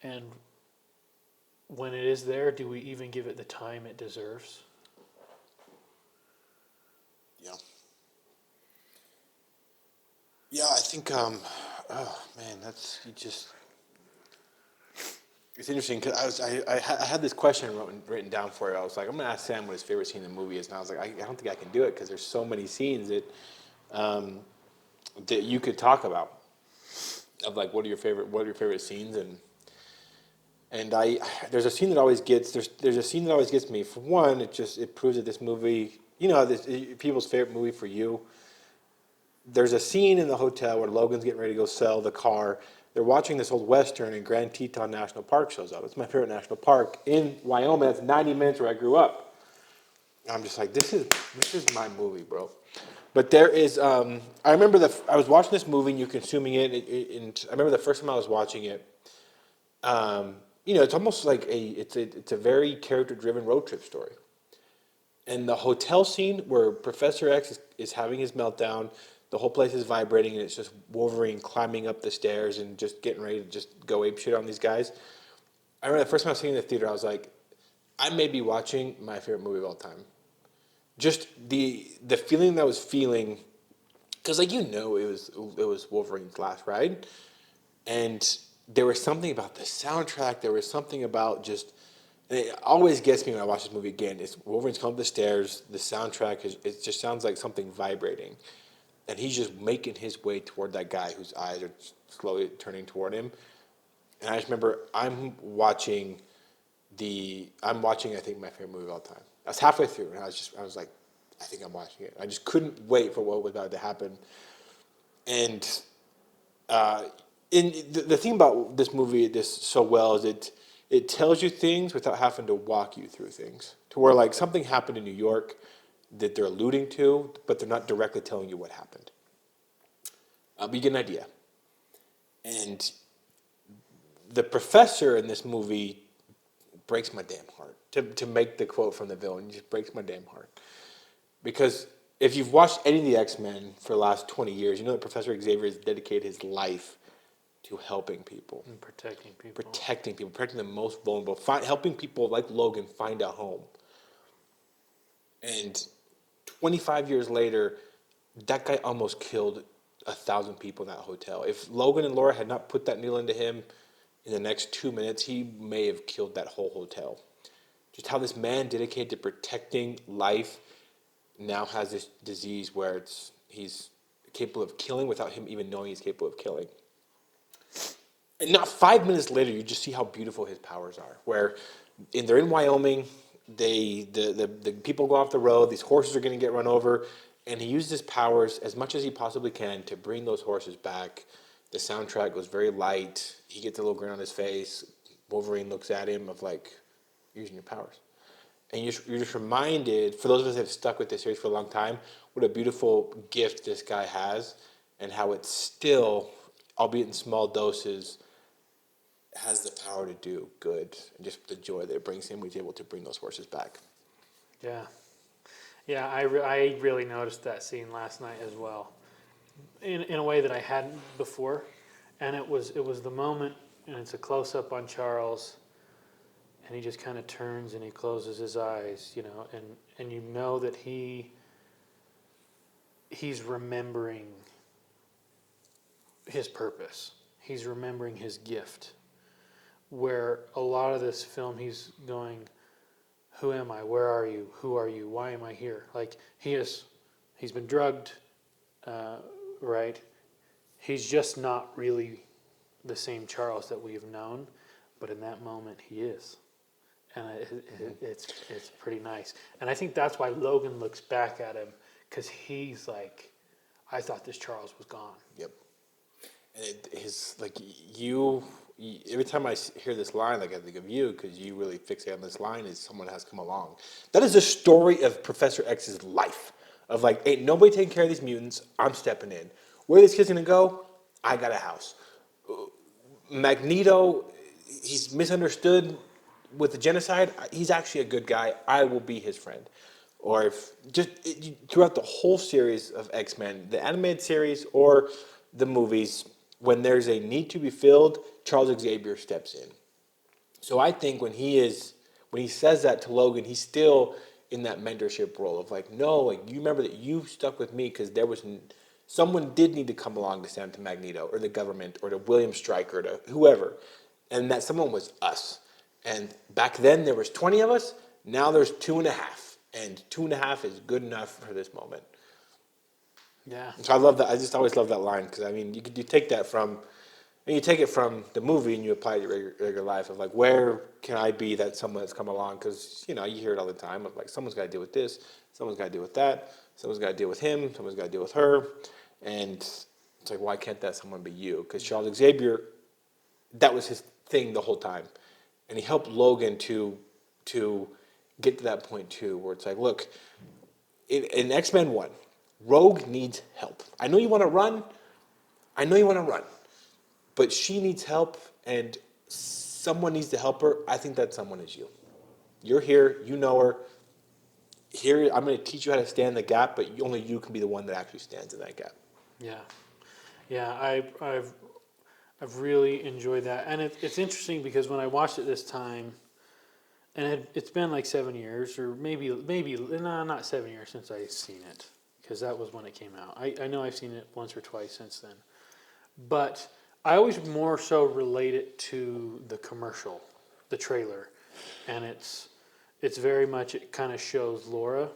Speaker 1: And when it is there, do we even give it the time it deserves?
Speaker 2: Yeah. Yeah, I think, oh man, it's interesting because I had this question written down for you. I was like, I'm going to ask Sam what his favorite scene in the movie is. And I was like, I don't think I can do it because there's so many scenes that you could talk about of like, what are your favorite scenes? And there's a scene that always there's a scene that always gets me. For one, it proves that this movie, people's favorite movie for you. There's a scene in the hotel where Logan's getting ready to go sell the car. They're watching this old Western, and Grand Teton National Park shows up. It's my favorite national park in Wyoming. That's 90 minutes where I grew up. And I'm just like, this is my movie, bro. But there is, I remember I was watching this movie and you're consuming it, and I remember the first time I was watching it. It's almost like it's a very character-driven road trip story. And the hotel scene where Professor X is having his meltdown, the whole place is vibrating, and it's just Wolverine climbing up the stairs and just getting ready to just go ape shit on these guys. I remember the first time I was seeing it in the theater, I was like, I may be watching my favorite movie of all time. Just the feeling that I was feeling, because it was Wolverine's last ride, and there was something about the soundtrack. There was something about just. And it always gets me when I watch this movie again. It's Wolverine's coming up the stairs. The soundtrack it just sounds like something vibrating, and he's just making his way toward that guy whose eyes are slowly turning toward him. And I just remember I'm watching. I think my favorite movie of all time. I was halfway through, and I was like, I think I'm watching it. I just couldn't wait for what was about to happen. And the thing about this movie, this so well, is it tells you things without having to walk you through things. To where like something happened in New York that they're alluding to, but they're not directly telling you what happened. But you get an idea. And the professor in this movie breaks my damn heart. To make the quote from the villain, he just breaks my damn heart. Because if you've watched any of the X-Men for the last 20 years, you know that Professor Xavier has dedicated his life to helping people.
Speaker 1: And protecting people.
Speaker 2: Protecting the most vulnerable, helping people like Logan find a home. And 25 years later, that guy almost killed 1,000 people in that hotel. If Logan and Laura had not put that needle into him in the next 2 minutes, he may have killed that whole hotel. Just how this man dedicated to protecting life now has this disease where he's capable of killing without him even knowing he's capable of killing. And not 5 minutes later, you just see how beautiful his powers are. Where they're in Wyoming, the people go off the road, these horses are going to get run over, and he uses his powers as much as he possibly can to bring those horses back. The soundtrack goes very light. He gets a little grin on his face. Wolverine looks at him of like, using your powers. And you're just reminded, for those of us that have stuck with this series for a long time, what a beautiful gift this guy has, and how it's still, albeit in small doses, has the power to do good, and just the joy that it brings him. He's able to bring those horses back.
Speaker 1: Yeah. I really noticed that scene last night as well, in a way that I hadn't before, and it was the moment, and it's a close up on Charles, and he just kind of turns and he closes his eyes, and you know that he's remembering his purpose. He's remembering his gift. Where a lot of this film, he's going, who am I? Where are you? Who are you? Why am I here? Like, he's been drugged, right? He's just not really the same Charles that we've known, but in that moment he is. And it's pretty nice. And I think that's why Logan looks back at him, because he's like, I thought this Charles was gone.
Speaker 2: Yep. And every time I hear this line, like I think of you, because you really fixate on this line, is someone has come along. That is the story of Professor X's life. Of like, ain't nobody taking care of these mutants, I'm stepping in. Where this kid's gonna go, I got a house. Magneto, he's misunderstood with the genocide. He's actually a good guy. I will be his friend. or if just throughout the whole series of X-Men, the animated series or the movies, when there's a need to be filled, Charles Xavier steps in. So I think when he says that to Logan, he's still in that mentorship role of like, no, like you remember that you stuck with me because someone did need to come along to stand to Magneto or the government or to William Stryker or to whoever, and that someone was us. And back then there was 20 of us. Now there's 2.5, and 2.5 is good enough for this moment.
Speaker 1: Yeah.
Speaker 2: So I love that. I just always love that line because I mean, you take that from. And you take it from the movie and you apply it to your regular life of like, where can I be that someone that's come along? Because, you know, you hear it all the time of like, someone's got to deal with this, someone's got to deal with that, someone's got to deal with him, someone's got to deal with her. And it's like, why can't that someone be you? Because Charles Xavier, that was his thing the whole time. And he helped Logan to get to that point too, where it's like, look, in X-Men 1, Rogue needs help. I know you want to run. But she needs help, and someone needs to help her. I think that someone is you. You're here. You know her. Here, I'm going to teach you how to stand in the gap, but only you can be the one that actually stands in that gap.
Speaker 1: Yeah. Yeah, I've really enjoyed that. And it's interesting because when I watched it this time, and it's been like 7 years, or maybe no, not 7 years since I've seen it, because that was when it came out. I know I've seen it once or twice since then. But I always more so relate it to the commercial, the trailer, and it's very much, it kind of shows Laura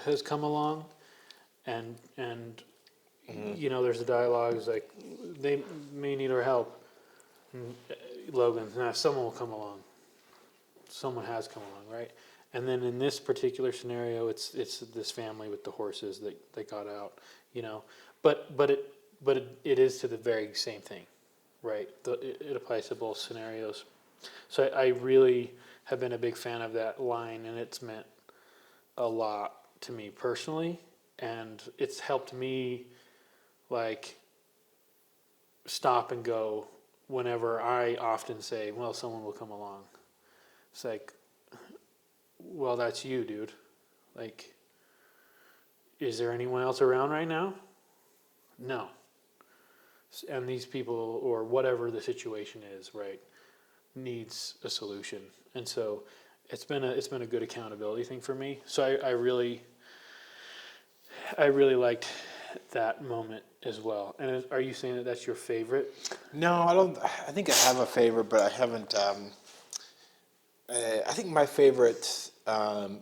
Speaker 1: has come along, and you know, there's a dialogue is like, they may need our help. And Logan, someone will come along. Someone has come along, right? And then in this particular scenario, it's this family with the horses that they got out, you know, but it is to the very same thing, right? It applies to both scenarios. So I really have been a big fan of that line, and it's meant a lot to me personally, and it's helped me like stop and go whenever I often say, well, someone will come along. It's like, well, that's you, dude. Like, is there anyone else around right now? No. And these people, or whatever the situation is, right, needs a solution. And so it's been a good accountability thing for me. So I really liked that moment as well. And are you saying that that's your favorite?
Speaker 2: No, I don't. I think I have a favorite, but I haven't. I think my favorite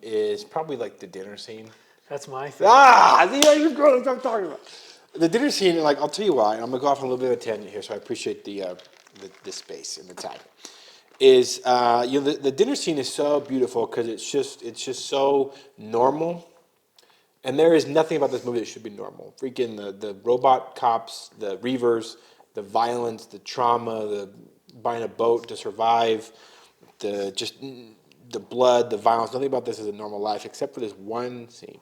Speaker 2: is probably like the dinner scene.
Speaker 1: That's my favorite.
Speaker 2: Ah, see, you're what I'm talking about. The dinner scene, like I'll tell you why. And I'm gonna go off on a little bit of a tangent here, so I appreciate the space and the time. Is the dinner scene is so beautiful because it's just so normal, and there is nothing about this movie that should be normal. Freaking the robot cops, the Reavers, the violence, the trauma, the buying a boat to survive, the blood, the violence. Nothing about this is a normal life except for this one scene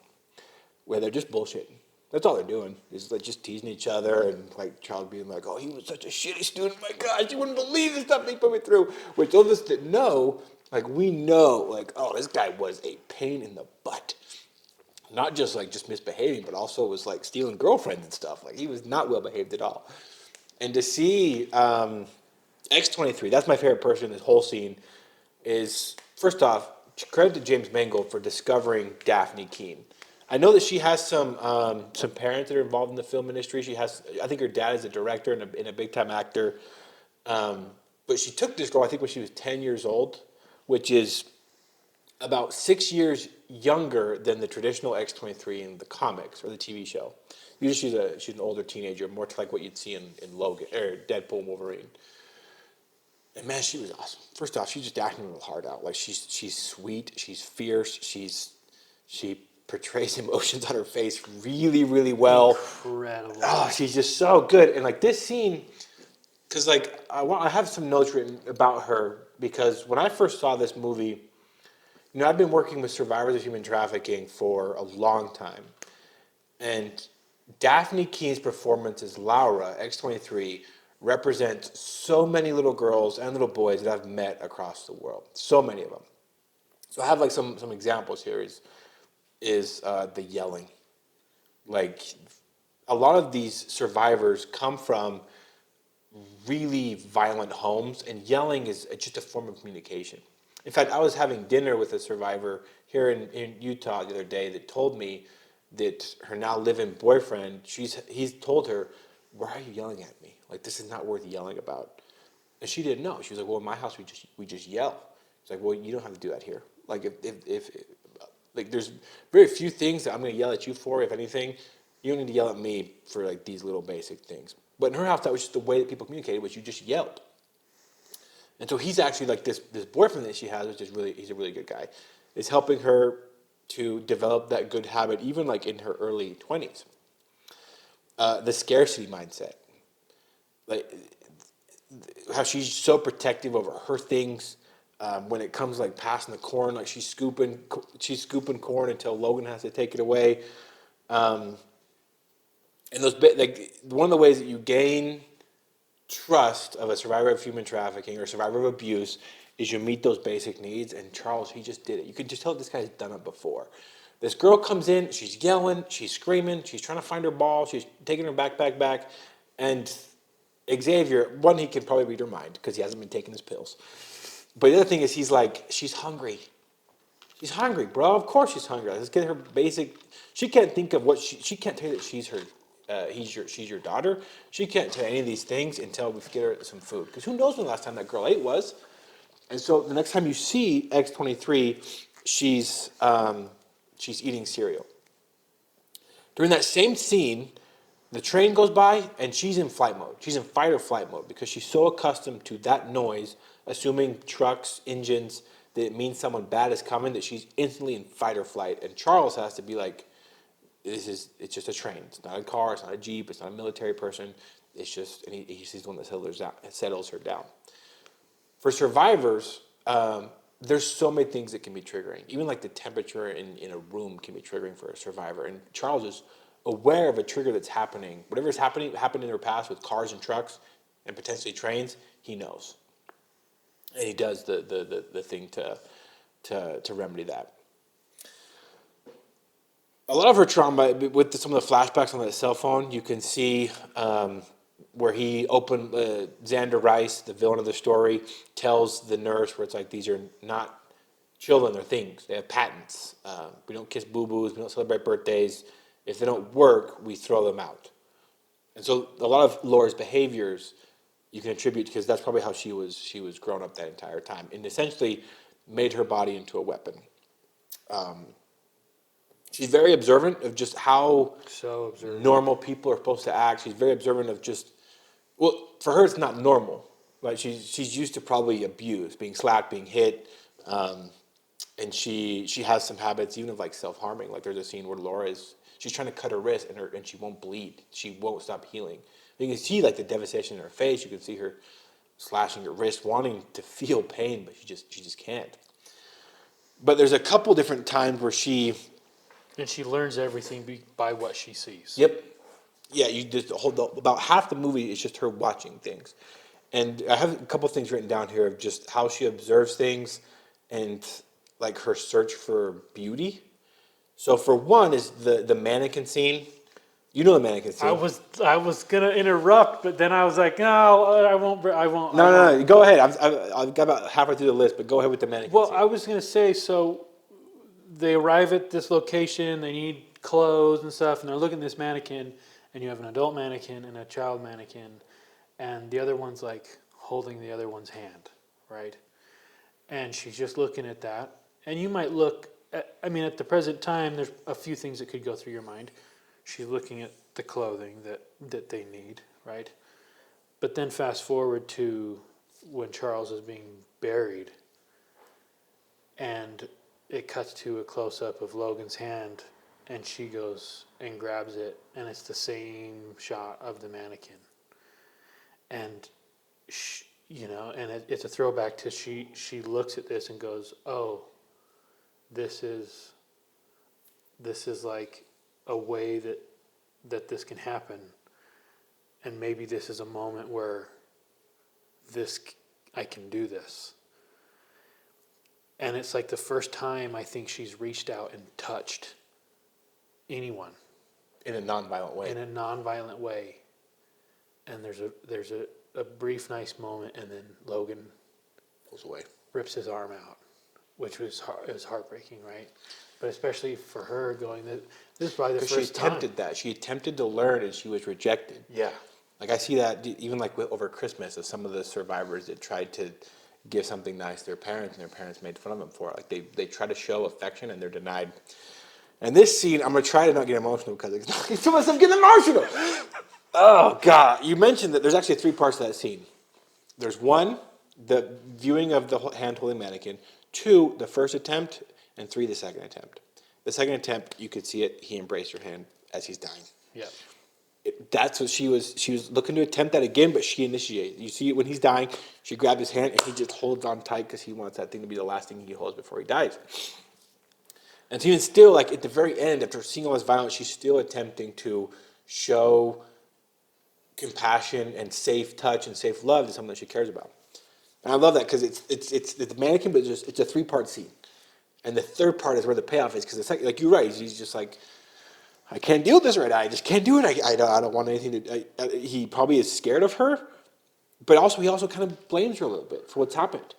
Speaker 2: where they're just bullshitting. That's all they're doing is like just teasing each other, and like Charles being like, "Oh, he was such a shitty student. My gosh, you wouldn't believe the stuff he put me through." Which those of us that know, like we know, like, oh, this guy was a pain in the butt. Not just like just misbehaving, but also was like stealing girlfriends and stuff. Like he was not well behaved at all. And to see X-23, that's my favorite person in this whole scene. Is first off, credit to James Mangold for discovering Daphne Keane. I know that she has some parents that are involved in the film industry. She has, I think her dad is a director and a big time actor. But she took this girl, I think, when she was 10 years old, which is about 6 years younger than the traditional X-23 in the comics or the TV show. Usually she's an older teenager, more to like what you'd see in Logan or Deadpool and Wolverine. And man, she was awesome. First off, she's just acting real hard out. Like she's sweet, she's fierce, she portrays emotions on her face really, really well.
Speaker 1: Incredible.
Speaker 2: Oh, she's just so good. And like this scene, because like I have some notes written about her because when I first saw this movie, you know, I've been working with survivors of human trafficking for a long time, and Daphne Keene's performance as Laura, X-23, represents so many little girls and little boys that I've met across the world. So many of them. So I have like some examples here. Is is the yelling. Like, a lot of these survivors come from really violent homes, and yelling is just a form of communication. In fact, I was having dinner with a survivor here in Utah the other day that told me that her now living boyfriend, he's told her, "Why are you yelling at me? Like, this is not worth yelling about." And she didn't know. She was like, "Well, in my house we just yell." It's like, "Well, you don't have to do that here. Like, if like, there's very few things that I'm going to yell at you for. If anything, you don't need to yell at me for like these little basic things." But in her house, that was just the way that people communicated, was you just yelled. And so he's actually like this boyfriend that she has, which is he's a really good guy, is helping her to develop that good habit, even like in her early 20s. The scarcity mindset, like how she's so protective over her things. When it comes like passing the corn, like she's scooping corn until Logan has to take it away. And like one of the ways that you gain trust of a survivor of human trafficking or survivor of abuse is you meet those basic needs. And Charles, he just did it. You can just tell this guy's done it before. This girl comes in, she's yelling, she's screaming, she's trying to find her ball, she's taking her backpack back, and Xavier, one, he can probably read her mind because he hasn't been taking his pills. But the other thing is, he's like, she's hungry. She's hungry, bro. Of course she's hungry. Let's get her basic. She can't think of what she can't tell you that she's her. She's your daughter. She can't tell any of these things until we get her some food. Because who knows when the last time that girl ate was? And so the next time you see X-23, she's eating cereal. During that same scene, the train goes by and she's in flight mode. She's in fight or flight mode because she's so accustomed to that noise, assuming trucks, engines, that it means someone bad is coming, that she's instantly in fight or flight. And Charles has to be like, it's just a train. It's not a car, it's not a Jeep, it's not a military person. It's just, and he's the one that settles her down. For survivors, there's so many things that can be triggering. Even like the temperature in a room can be triggering for a survivor. And Charles is aware of a trigger that's happening. Whatever's happened in her past with cars and trucks and potentially trains, he knows. And he does the thing to remedy that. A lot of her trauma, with some of the flashbacks on the cell phone, you can see where he opened, Xander Rice, the villain of the story, tells the nurse where it's like, these are not children, they're things. They have patents. We don't kiss boo-boos, we don't celebrate birthdays. If they don't work, we throw them out. And so a lot of Laura's behaviors you can attribute, because that's probably how she was grown up that entire time, and essentially made her body into a weapon. She's very observant of just how normal people are supposed to act. She's very observant of just, well, for her it's not normal. Right? She's used to probably abuse, being slapped, being hit, and she has some habits even of like self-harming. Like there's a scene where she's trying to cut her wrist and she won't bleed. She won't stop healing. You can see like the devastation in her face. You can see her slashing her wrist, wanting to feel pain, but she just can't. But there's a couple different times where she
Speaker 1: learns everything by what she sees.
Speaker 2: Yep. Yeah, you just about half the movie is just her watching things. And I have a couple things written down here of just how she observes things and like her search for beauty. So for one is the mannequin scene. You know the mannequin scene.
Speaker 1: I was gonna interrupt, but then I was like, no, I won't.
Speaker 2: No. Go ahead. I've got about halfway through the list, but go ahead with the mannequin scene.
Speaker 1: Well, I was gonna say, so they arrive at this location. They need clothes and stuff, and they're looking at this mannequin, and you have an adult mannequin and a child mannequin, and the other one's like holding the other one's hand, right? And she's just looking at that, and you might look at the present time, there's a few things that could go through your mind. She's looking at the clothing that they need, right? But then fast forward to when Charles is being buried, and it cuts to a close-up of Logan's hand, and she goes and grabs it, and it's the same shot of the mannequin. And it's a throwback to she looks at this and goes, oh, this is like a way that this can happen, and maybe this is a moment where I can do this. And it's like the first time I think she's reached out and touched anyone
Speaker 2: In a non-violent way.
Speaker 1: in a non-violent way. And there's a brief, nice moment, and then Logan
Speaker 2: Pulls away.
Speaker 1: rips his arm out, which was it was heartbreaking, right? But especially for her going, this is probably the
Speaker 2: Because she
Speaker 1: first time.
Speaker 2: attempted that. She attempted to learn and she was rejected.
Speaker 1: Yeah.
Speaker 2: Like I see that even like over Christmas of some of the survivors that tried to give something nice to their parents and their parents made fun of them for it. Like they try to show affection and they're denied. And this scene, I'm going to try to not get emotional because it's too much I'm getting emotional. Oh, God. You mentioned that there's actually 3 parts to that scene. There's 1, the viewing of the hand-holding mannequin. 2, the first attempt. And 3, the second attempt. The second attempt, you could see it. He embraced her hand as he's dying.
Speaker 1: Yeah.
Speaker 2: That's what she was looking to attempt that again, but she initiated. You see it when he's dying. She grabbed his hand and he just holds on tight because he wants that thing to be the last thing he holds before he dies. And so even still, like at the very end, after seeing all this violence, she's still attempting to show compassion and safe touch and safe love to someone that she cares about. And I love that because it's the mannequin, but it's a 3-part scene. And the third part is where the payoff is because like you're right, he's just like, I can't deal with this right now. I just can't do it. I don't want anything to. He probably is scared of her, but he also kind of blames her a little bit for what's happened.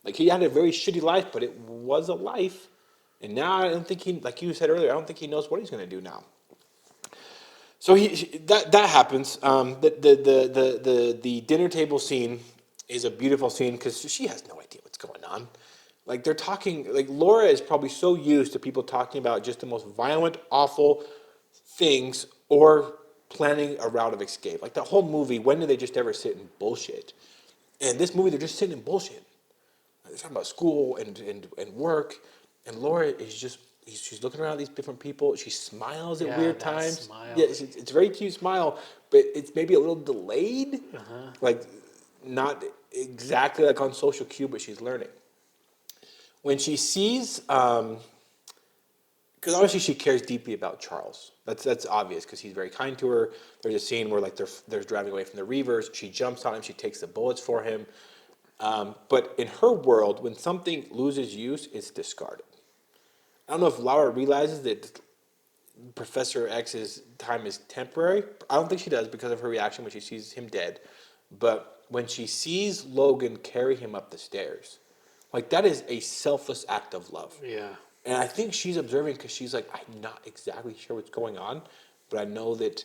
Speaker 2: Like he had a very shitty life, but it was a life, and now I don't think he, like you said earlier, I don't think he knows what he's going to do now. So that happens. The dinner table scene is a beautiful scene because she has no idea what's going on. Like they're talking. Like Laura is probably so used to people talking about just the most violent, awful things or planning a route of escape. Like the whole movie, when do they just ever sit in bullshit? And this movie, they're just sitting in bullshit. They're talking about school and work. And Laura is just, she's looking around at these different people. She smiles at weird times.
Speaker 1: Smile.
Speaker 2: Yeah, it's a very cute smile, but it's maybe a little delayed. Like not exactly like on social cue, but she's learning. When she sees, because obviously she cares deeply about Charles. That's obvious because he's very kind to her. There's a scene where like they're driving away from the Reavers. She jumps on him. She takes the bullets for him. But in her world, when something loses use, it's discarded. I don't know if Laura realizes that Professor X's time is temporary. I don't think she does because of her reaction when she sees him dead. But when she sees Logan carry him up the stairs, like that is a selfless act of love.
Speaker 1: Yeah.
Speaker 2: And I think she's observing because she's like, I'm not exactly sure what's going on, but I know that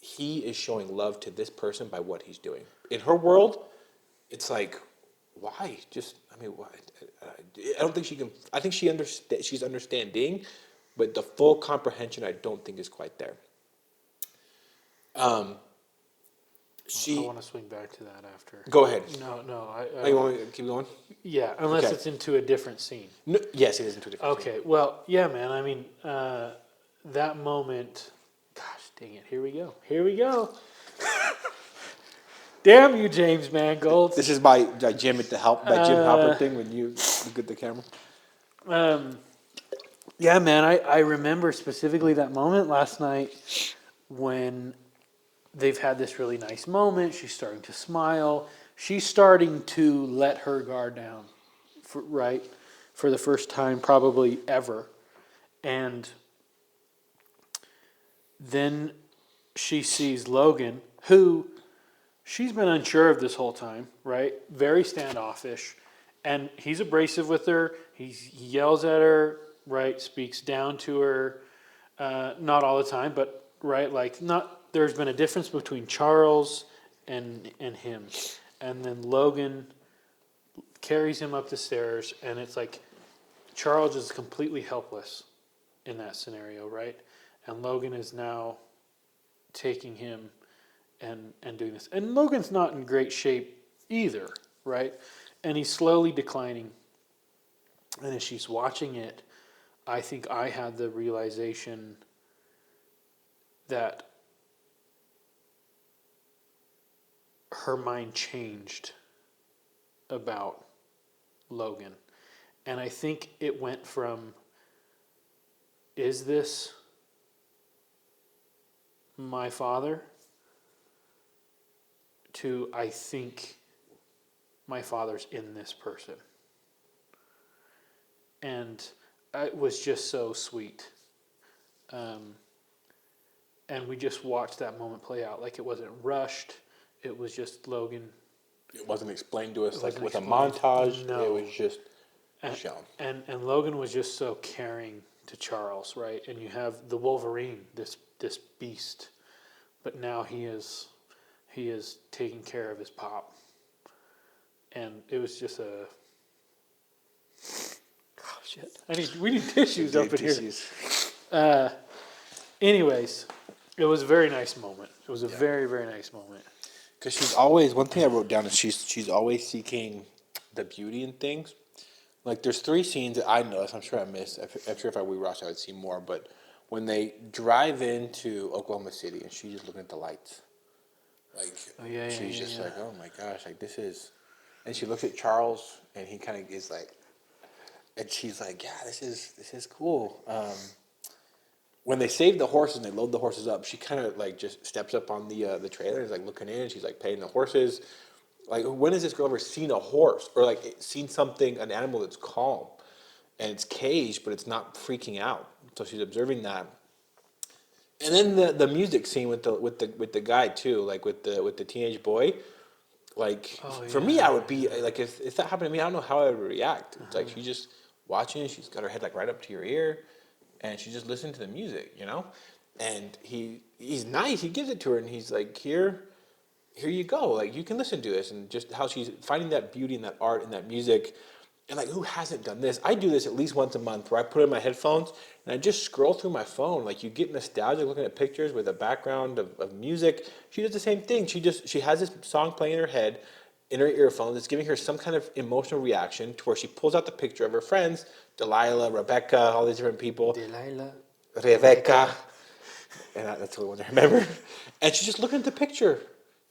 Speaker 2: he is showing love to this person by what he's doing. In her world, it's like, why? Why? I don't think she can. I think she's understanding, but the full comprehension I don't think is quite there.
Speaker 1: I want to swing back to that after.
Speaker 2: Go ahead.
Speaker 1: No.
Speaker 2: You want me to keep going?
Speaker 1: Yeah, unless
Speaker 2: Okay.
Speaker 1: it's into a different scene.
Speaker 2: No, yes, it is into a different scene.
Speaker 1: Okay, well, yeah, man. I mean, that moment. Gosh, dang it! Here we go. Damn you, James Mangold.
Speaker 2: This is my Jim at the help, my Jim Halpert thing when you look at the camera.
Speaker 1: Yeah, man. I remember specifically that moment last night when they've had this really nice moment. She's starting to smile. She's starting to let her guard down, for the first time probably ever. And then she sees Logan, who she's been unsure of this whole time, right? Very standoffish. And he's abrasive with her. He yells at her, right? Speaks down to her. Not all the time, but, right? Like, there's been a difference between Charles and him. And then Logan carries him up the stairs, and it's like Charles is completely helpless in that scenario, right? And Logan is now taking him and doing this. And Logan's not in great shape either, right? And he's slowly declining. And as she's watching it, I think I had the realization that her mind changed about Logan. And I think it went from, is this my father? To, I think my father's in this person. And it was just so sweet. and we just watched that moment play out. Like, it wasn't rushed. It was just Logan.
Speaker 2: It wasn't explained to us
Speaker 1: It
Speaker 2: like
Speaker 1: wasn't
Speaker 2: with a
Speaker 1: explained.
Speaker 2: montage.
Speaker 1: No.
Speaker 2: It was just
Speaker 1: And,
Speaker 2: shown.
Speaker 1: and Logan was just so caring to Charles, right? And you have the Wolverine, this beast, but now he is taking care of his pop, and it was just a oh shit. We need tissues up in here. Anyways, it was a very nice moment. It was a very, very nice moment.
Speaker 2: Because she's always, one thing I wrote down is she's always seeking the beauty in things. Like, there's 3 scenes that I noticed. I'm sure I missed. I'm sure if I rewatched, I would see more. But when they drive into Oklahoma City and she's just looking at the lights, like, she's just like, oh my gosh, like, this is. And she looks at Charles, and he kind of is like, and she's like, yeah, this is cool. When they save the horses and they load the horses up, she kind of like just steps up on the trailer and is like looking in. She's like petting the horses. Like, when has this girl ever seen a horse or like seen something, an animal that's calm and it's caged but it's not freaking out? So she's observing that. And then the music scene with the guy too, like with the teenage boy. Like, for me, I would be like, if that happened to me, I don't know how I would react. It's like she's just watching. She's got her head like right up to your ear. And she just listened to the music, you know? And he's nice. He gives it to her, and he's like, here you go. Like, you can listen to this. And just how she's finding that beauty in that art and that music. And, like, who hasn't done this? I do this at least once a month where I put in my headphones, and I just scroll through my phone. Like, you get nostalgic looking at pictures with a background of music. She does the same thing. She has this song playing in her head, in her earphones. It's giving her some kind of emotional reaction to where she pulls out the picture of her friends, Delilah, Rebecca, all these different people. Rebecca. And that's the only one I remember. And she's just looking at the picture.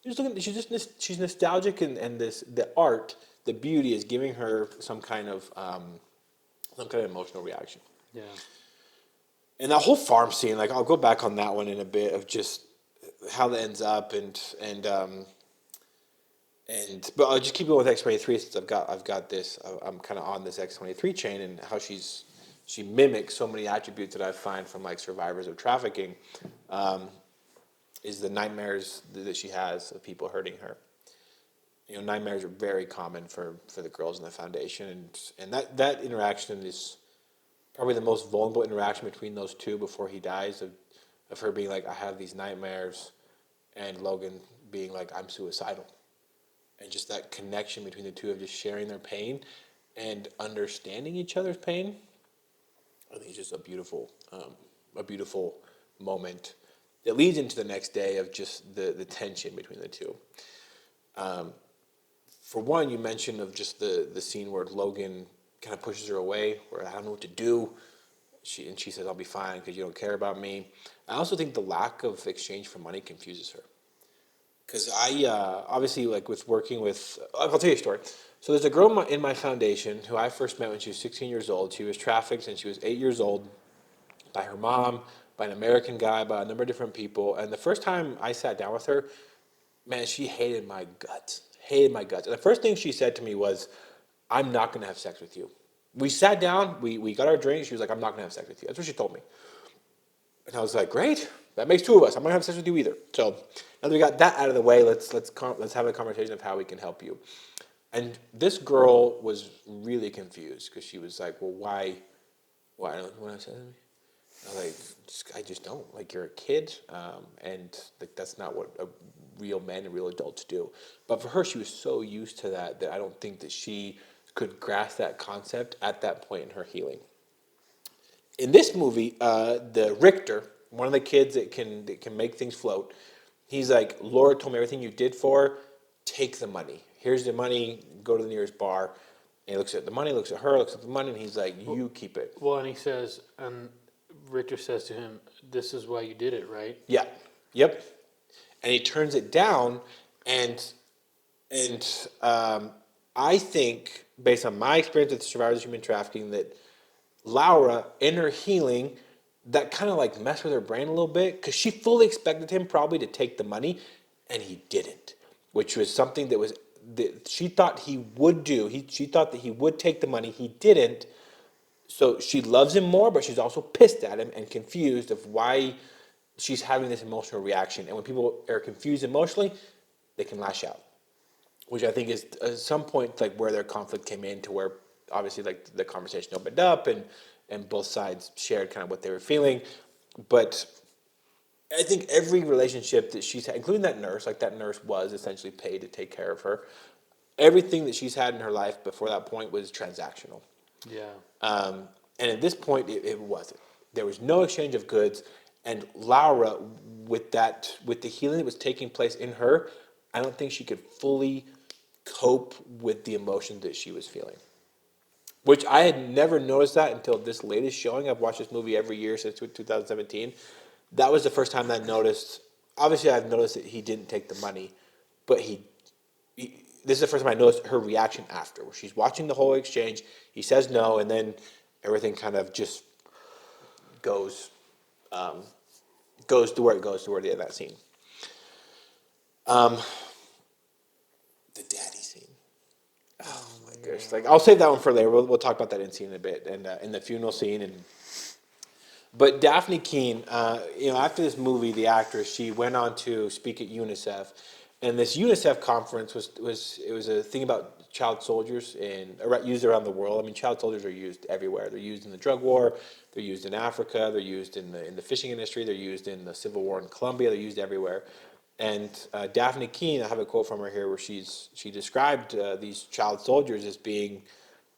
Speaker 2: She's nostalgic, and the art, the beauty is giving her some kind of emotional reaction.
Speaker 1: Yeah.
Speaker 2: And that whole farm scene, like, I'll go back on that one in a bit of just how that ends up, but I'll just keep going with X-23 since I've got this. I'm kind of on this X-23 chain, and how she mimics so many attributes that I find from like survivors of trafficking, is the nightmares that she has of people hurting her. You know, nightmares are very common for the girls in the foundation, and that interaction is probably the most vulnerable interaction between those two before he dies, of her being like, I have these nightmares, and Logan being like, I'm suicidal. And just that connection between the two of just sharing their pain and understanding each other's pain, I think it's just a beautiful moment that leads into the next day of just the tension between the two. For one, you mentioned of just the scene where Logan kind of pushes her away, where I don't know what to do. She says, I'll be fine because you don't care about me. I also think the lack of exchange for money confuses her. Because I, obviously, like with working with, I'll tell you a story. So there's a girl in my foundation who I first met when she was 16 years old. She was trafficked since she was 8 years old by her mom, by an American guy, by a number of different people. And the first time I sat down with her, man, she hated my guts. Hated my guts. And the first thing she said to me was, I'm not going to have sex with you. We sat down, we got our drinks. She was like, I'm not going to have sex with you. That's what she told me. And I was like, great. That makes 2 of us. I'm not going to have sex with you either. So now that we got that out of the way, let's have a conversation of how we can help you. And this girl was really confused because she was like, well, why don't you want to have sex with me? I was like, I just don't. Like, you're a kid, and like that's not what a real man and real adults do. But for her, she was so used to that I don't think that she could grasp that concept at that point in her healing. In this movie, the Richter, one of the kids that can make things float, he's like, Laura told me everything you did for her. Take the money. Here's the money. Go to the nearest bar. And he looks at the money, looks at her, looks at the money, and he's like, you keep it.
Speaker 1: Well, and he says, and Richter says to him, this is why you did it, right?
Speaker 2: Yeah. Yep. And he turns it down, and I think, based on my experience with survivors of human trafficking, that Laura, in her healing, that kind of like messed with her brain a little bit, because she fully expected him probably to take the money, and he didn't, which was something that she thought he would do. She thought that he would take the money. He didn't. So she loves him more, but she's also pissed at him and confused of why she's having this emotional reaction. And when people are confused emotionally, they can lash out, which I think is at some point like where their conflict came in, to where obviously like the conversation opened up and both sides shared kind of what they were feeling. But I think every relationship that she's had, including that nurse, like that nurse was essentially paid to take care of her. Everything that she's had in her life before that point was transactional.
Speaker 1: Yeah.
Speaker 2: And at this point, it wasn't. There was no exchange of goods. And Laura, with the healing that was taking place in her, I don't think she could fully cope with the emotions that she was feeling. Which I had never noticed that until this latest showing. I've watched this movie every year since 2017. That was the first time that I noticed. Obviously, I've noticed that he didn't take the money, but this is the first time I noticed her reaction after, where she's watching the whole exchange. He says no, and then everything kind of just goes to where it goes toward the end of that scene. The daddy scene. Oh my gosh! Like, I'll save that one for later. We'll talk about that in scene in a bit, and in the funeral scene. But Daphne Keane, after this movie, the actress, she went on to speak at UNICEF, and this UNICEF conference was a thing about child soldiers used around the world. I mean, child soldiers are used everywhere. They're used in the drug war. They're used in Africa. They're used in the fishing industry. They're used in the Civil War in Colombia. They're used everywhere. And Daphne Keane, I have a quote from her here where she described these child soldiers as being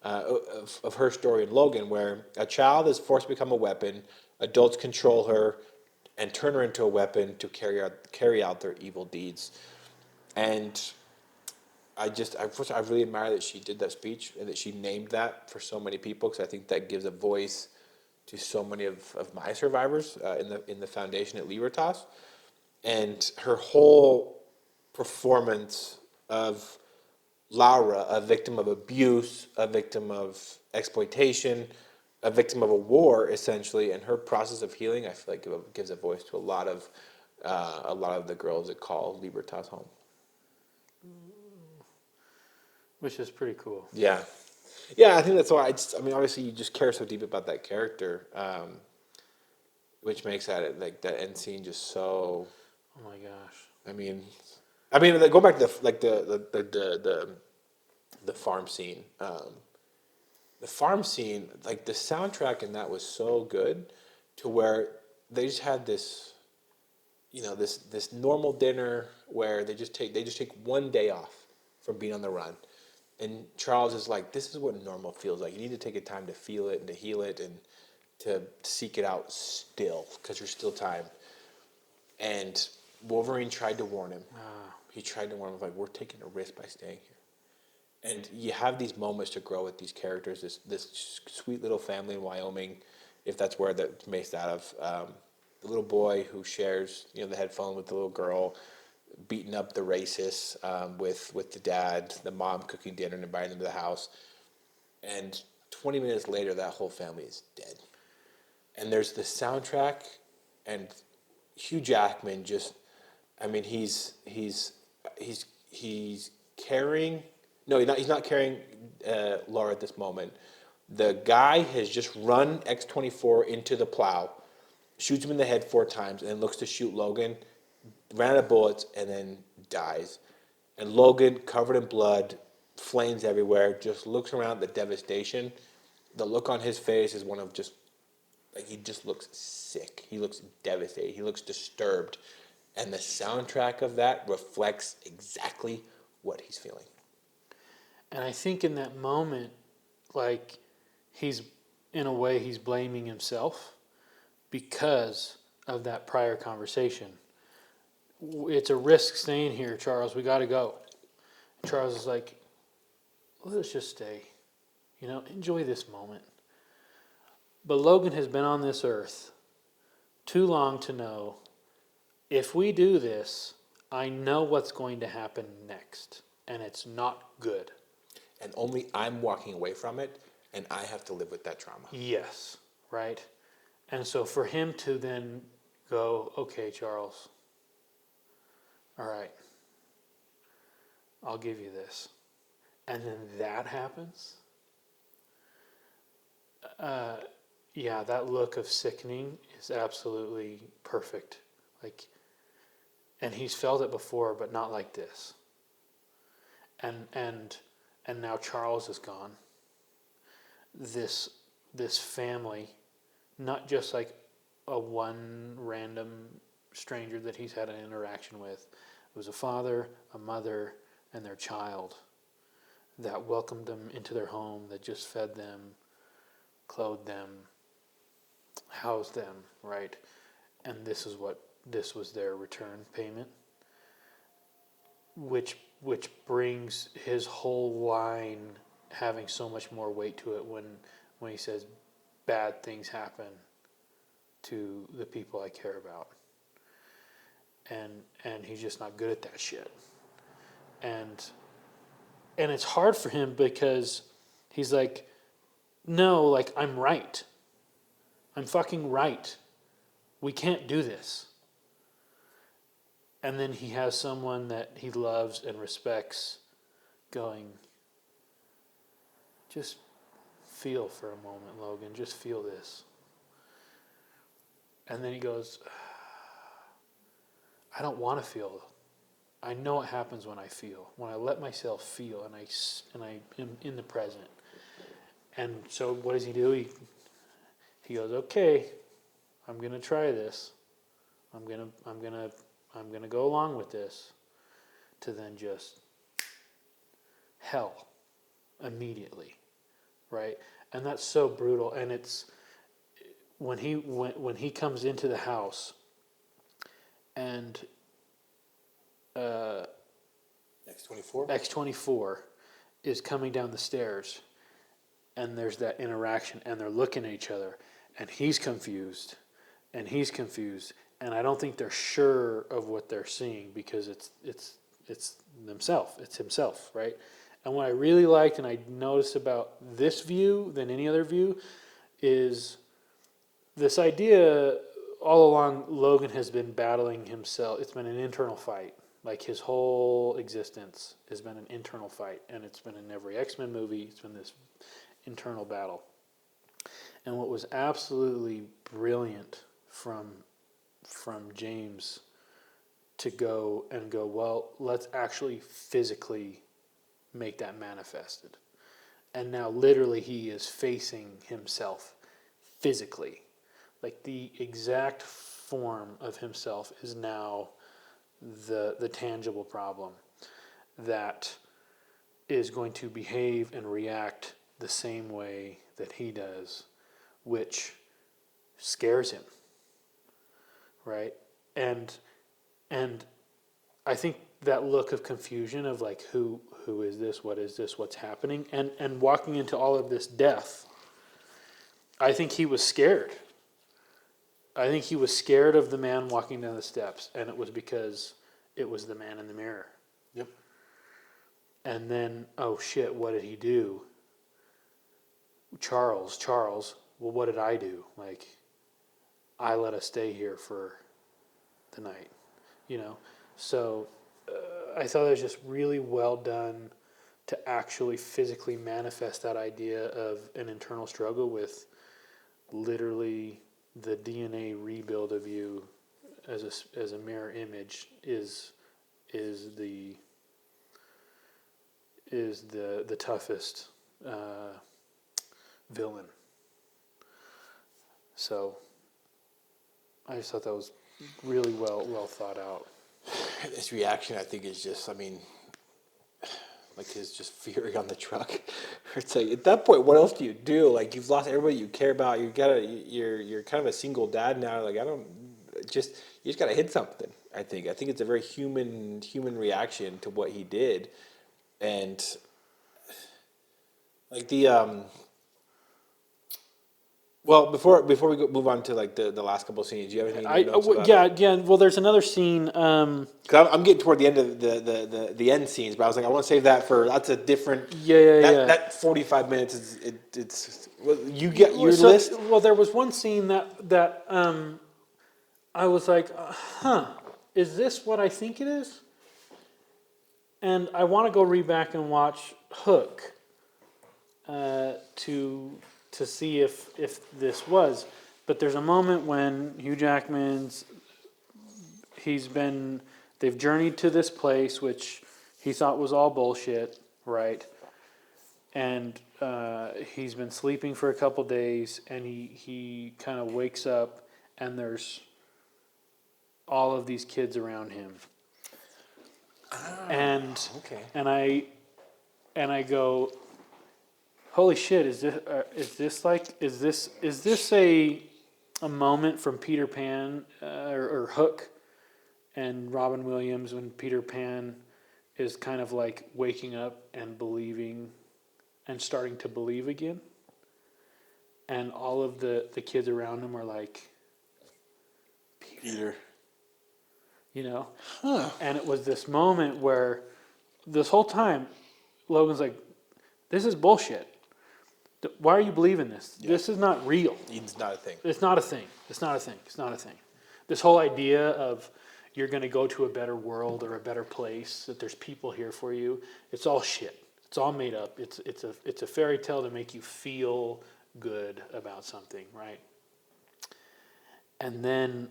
Speaker 2: of her story in Logan, where a child is forced to become a weapon, adults control her and turn her into a weapon to carry out their evil deeds. And I really admire that she did that speech and that she named that for so many people, because I think that gives a voice to so many of my survivors in the foundation at Libertas. And her whole performance of Laura, a victim of abuse, a victim of exploitation, a victim of a war, essentially, and her process of healing, I feel like it gives a voice to a lot of the girls that call Libertas home.
Speaker 1: Which is pretty cool.
Speaker 2: Yeah, I think that's why. Obviously, you just care so deep about that character, which makes that end scene just so.
Speaker 1: Oh my gosh.
Speaker 2: Like, go back to the farm scene. The farm scene, like the soundtrack in that was so good, to where they just had this, this normal dinner where they just take one day off from being on the run, and Charles is like, this is what normal feels like. You need to take a time to feel it and to heal it and to seek it out still, because there's still time. And Wolverine tried to warn him. He tried to warn him, like, we're taking a risk by staying here. And you have these moments to grow with these characters, this sweet little family in Wyoming, if that's where that's based out of. The little boy who shares, the headphone with the little girl, beating up the racists with the dad, the mom cooking dinner and inviting them to the house. And 20 minutes later, that whole family is dead. And there's the soundtrack, and Hugh Jackman he's carrying. No, he's not carrying Laura at this moment. The guy has just run X-24 into the plow, shoots him in the head 4 times, and then looks to shoot Logan, ran out of bullets, and then dies. And Logan, covered in blood, flames everywhere, just looks around at the devastation. The look on his face is one of just, like, he just looks sick. He looks devastated. He looks disturbed. And the soundtrack of that reflects exactly what he's feeling.
Speaker 1: And I think in that moment, like, he's blaming himself because of that prior conversation. It's a risk staying here, Charles. We got to go. And Charles is like, let's just stay. Enjoy this moment. But Logan has been on this earth too long to know, if we do this, I know what's going to happen next. And it's not good.
Speaker 2: And only I'm walking away from it, and I have to live with that trauma.
Speaker 1: Yes, right? And so for him to then go, okay, Charles, all right, I'll give you this. And then that happens. That look of sickening is absolutely perfect Like, and he's felt it before, but not like this. And now Charles is gone. This family, not just like a one random stranger that he's had an interaction with. It was a father, a mother, and their child that welcomed them into their home, that just fed them, clothed them, housed them, right? And this was their return payment, which brings his whole line having so much more weight to it when he says bad things happen to the people I care about. And he's just not good at that shit. And it's hard for him because he's like, no, like, I'm right. I'm fucking right. We can't do this. And then he has someone that he loves and respects going, just feel for a moment, Logan. Just feel this. And then he goes, I don't want to feel. I know what happens when I feel. When I let myself feel and I am in the present. And so what does he do? He goes, okay, I'm gonna try this. I'm gonna go along with this, to then just hell immediately, right? And that's so brutal. And it's when he comes into the house and X-24 is coming down the stairs, and there's that interaction, and they're looking at each other, and he's confused, and and I don't think they're sure of what they're seeing because it's himself, right? And what I really liked and I noticed about this view than any other view is this idea all along. Logan has been battling himself. It's been an internal fight. Like, his whole existence has been an internal fight, and it's been in every X-Men movie. It's been this internal battle. And what was absolutely brilliant from James to go, well, let's actually physically make that manifested. And now literally he is facing himself physically. Like, the exact form of himself is now the tangible problem that is going to behave and react the same way that he does, which scares him, right? And I think that look of confusion of like, who is this, what's happening, and walking into all of this death, I think he was scared. I think he was scared of the man walking down the steps, and it was because it was the man in the mirror.
Speaker 2: Yep.
Speaker 1: And then, oh shit, what did he do? Charles, well, what did I do? Like, I let us stay here for the night, you know? So I thought it was just really well done to actually physically manifest that idea of an internal struggle with literally the DNA rebuild of you as a mirror image is the toughest villain. So I just thought that was really well thought out.
Speaker 2: This reaction, I think, is just, I mean, like his just fury on the truck. It's like, at that point, what else do you do? Like, you've lost everybody you care about. You're kind of a single dad now. Like, you just gotta hit something. I think it's a very human reaction to what he did, and like well, before we move on to like the last couple of scenes, do you have anything else about it?
Speaker 1: Yeah. Well, there's another scene.
Speaker 2: 'Cause I'm getting toward the end of the end scenes, but I was like, I want to save that for, that's a different. That 45 minutes it's well, you get your list.
Speaker 1: Well, there was one scene that I was like, is this what I think it is? And I want to go read back and watch Hook to see if this was. But there's a moment when Hugh Jackman's they've journeyed to this place, which he thought was all bullshit, right? And he's been sleeping for a couple days, and he kind of wakes up, and there's all of these kids around him. And
Speaker 2: okay.
Speaker 1: and I go, holy shit! Is this a moment from Peter Pan or Hook and Robin Williams when Peter Pan is kind of like waking up and believing and starting to believe again, and all of the kids around him are like,
Speaker 2: Peter.
Speaker 1: you know?
Speaker 2: Huh.
Speaker 1: And it was this moment where this whole time, Logan's like, this is bullshit. Why are you believing this?
Speaker 2: Yeah.
Speaker 1: This is not real.
Speaker 2: Eden's not a thing.
Speaker 1: It's not a thing. It's not a thing. It's not a thing. This whole idea of you're going to go to a better world or a better place, that there's people here for you, it's all shit. It's all made up. It's a fairy tale to make you feel good about something, right? And then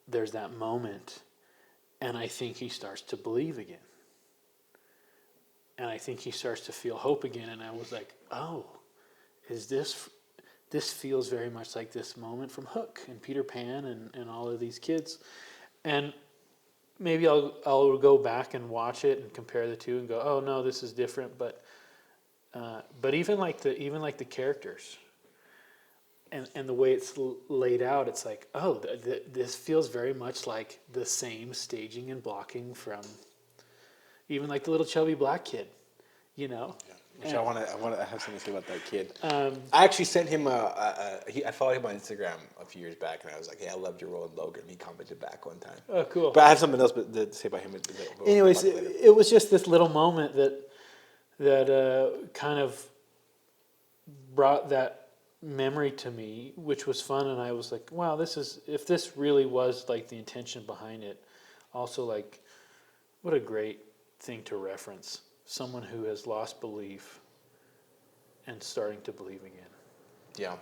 Speaker 1: there's that moment, and I think he starts to believe again. And I think he starts to feel hope again, and I was like, oh, this feels very much like this moment from Hook and Peter Pan and all of these kids. And maybe I'll go back and watch it and compare the two and go, oh no, this is different. But even like the characters and the way it's laid out, it's like, oh, this feels very much like the same staging and blocking from even like the little chubby black kid, you know.
Speaker 2: Yeah. Which I want to have something to say about that kid. I actually sent him I followed him on Instagram a few years back, and I was like, "Hey, I loved your role in Logan." He commented back one time.
Speaker 1: Oh, cool.
Speaker 2: But I have something else to say about him.
Speaker 1: Anyways, it was just this little moment that kind of brought that memory to me, which was fun, and I was like, wow, if this really was like the intention behind it, also like, what a great thing to reference. Someone who has lost belief and starting to believe again.
Speaker 2: Yeah.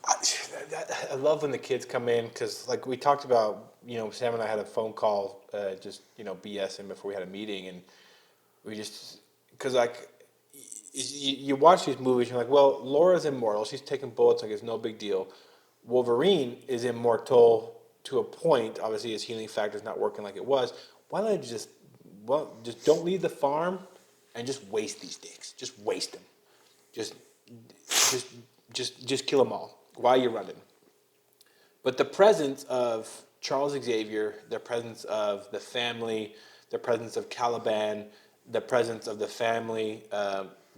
Speaker 2: I love when the kids come in, because like we talked about, Sam and I had a phone call, just, BSing before we had a meeting, and we just, because like, you watch these movies, you're like, well, Laura's immortal. She's taking bullets like it's no big deal. Wolverine is immortal to a point. Obviously, his healing factor is not working like it was. Why don't I just don't leave the farm and just waste these dicks. Just waste them. Just kill them all while you're running. But the presence of Charles Xavier, the presence of the family, the presence of Caliban, the presence of the family,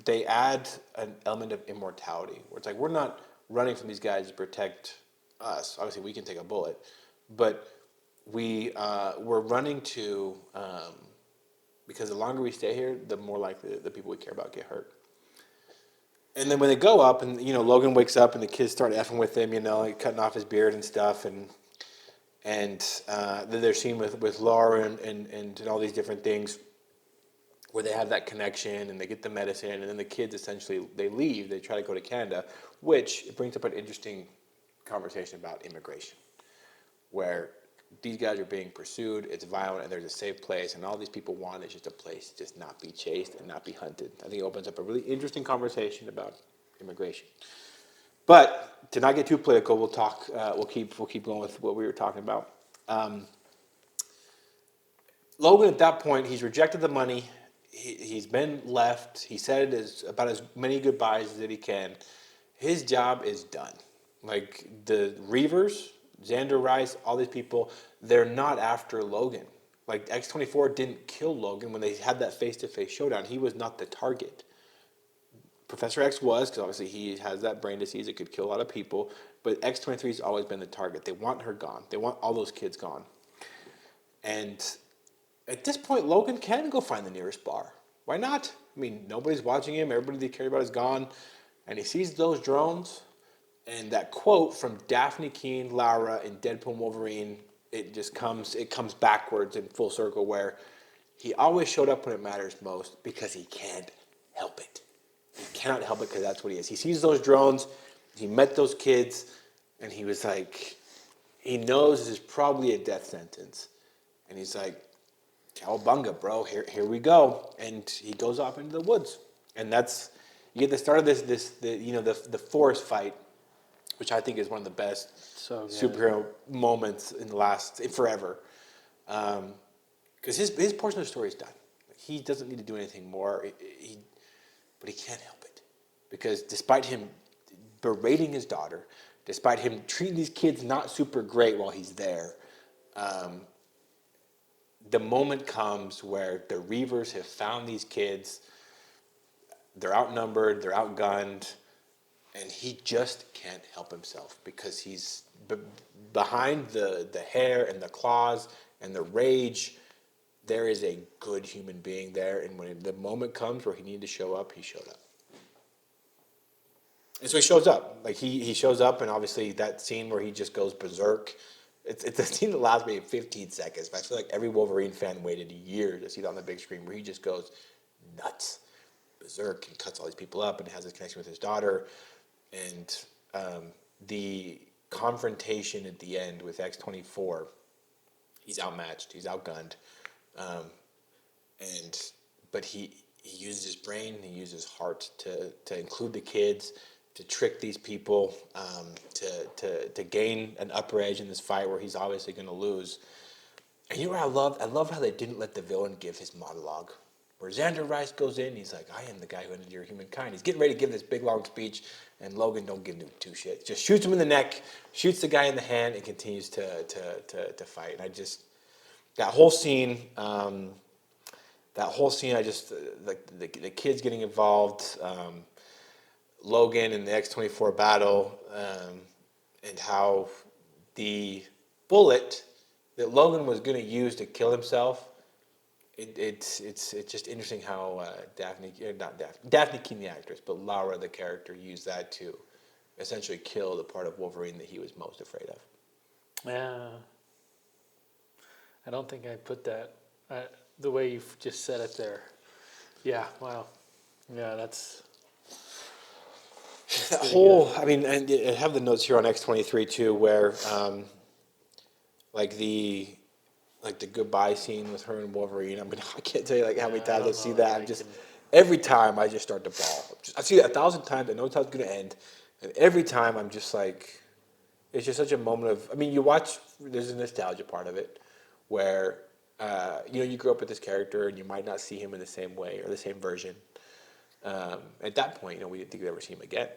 Speaker 2: they add an element of immortality. Where it's like, we're not running from these guys to protect us. Obviously, we can take a bullet. But we're running to... because the longer we stay here, the more likely the people we care about get hurt. And then when they go up, and Logan wakes up, and the kids start effing with him, like cutting off his beard and stuff, and then they're seen with Laura and all these different things, where they have that connection, and they get the medicine, and then the kids essentially they leave, they try to go to Canada, which brings up an interesting conversation about immigration, where these guys are being pursued, it's violent, and there's a safe place, and all these people want is just a place to just not be chased and not be hunted. I think it opens up a really interesting conversation about immigration. But to not get too political, we'll talk. We'll keep going with what we were talking about. Logan, at that point, he's rejected the money. He's been left. He said about as many goodbyes as he can. His job is done. Like the Reavers, Xander Rice, all these people, they're not after Logan. Like X-23 didn't kill Logan when they had that face-to-face showdown. He was not the target. Professor X was, because obviously he has that brain disease. It could kill a lot of people. But X-23's always been the target. They want her gone. They want all those kids gone. And at this point, Logan can go find the nearest bar. Why not? I mean, nobody's watching him. Everybody they care about is gone. And he sees those drones. And that quote from Daphne Keane, Laura, in Deadpool and Wolverine, it comes backwards in full circle, where he always showed up when it matters most because he can't help it. He cannot help it because that's what he is. He sees those drones, he met those kids, and he was like, he knows this is probably a death sentence. And he's like, Cowabunga, bro, here we go. And he goes off into the woods. And that's, you get the start of the forest fight, which I think is one of the best
Speaker 1: So good.
Speaker 2: superhero moments in the last, forever. Because his portion of the story is done. He doesn't need to do anything more, but he can't help it. Because despite him berating his daughter, despite him treating these kids not super great while he's there, the moment comes where the Reavers have found these kids. They're outnumbered, they're outgunned, and he just can't help himself because he's behind the hair and the claws and the rage. There is a good human being there, and when the moment comes where he needed to show up, he showed up. And so he shows up. Like he shows up, and obviously that scene where he just goes berserk. It's a scene that lasts maybe 15 seconds, but I feel like every Wolverine fan waited a year to see it on the big screen, where he just goes nuts, berserk, and cuts all these people up, and has this connection with his daughter, and the confrontation at the end with X-24. He's outmatched, he's outgunned, but he uses his brain, he uses his heart to include the kids, to trick these people, to gain an upper edge in this fight where he's obviously going to lose. And you know what I love? I love how they didn't let the villain give his monologue. Where Xander Rice goes in, he's like, I am the guy who ended your humankind. He's getting ready to give this big, long speech, and Logan don't give him two shits. Just shoots him in the neck, shoots the guy in the hand, and continues to fight. And I just, that whole scene, I just, like the kids getting involved, Logan and the X-24 battle, and how the bullet that Logan was going to use to kill himself, it's just interesting how Daphne Keane, the actress, but Laura, the character, used that to essentially kill the part of Wolverine that he was most afraid of.
Speaker 1: Yeah. I don't think I put that the way you've just said it there. Yeah, wow. Yeah, that's
Speaker 2: That whole, I mean, and I have the notes here on X-23 too, where like the goodbye scene with her and Wolverine. I mean, I can't tell you like how many times I see that. Every time I just start to bawl. I see it 1,000 times. I know it's how it's going to end, and every time I'm just like, it's just such a moment of. I mean, you watch. There's a nostalgia part of it, where you grew up with this character and you might not see him in the same way or the same version. At that point, we didn't think we'd ever see him again.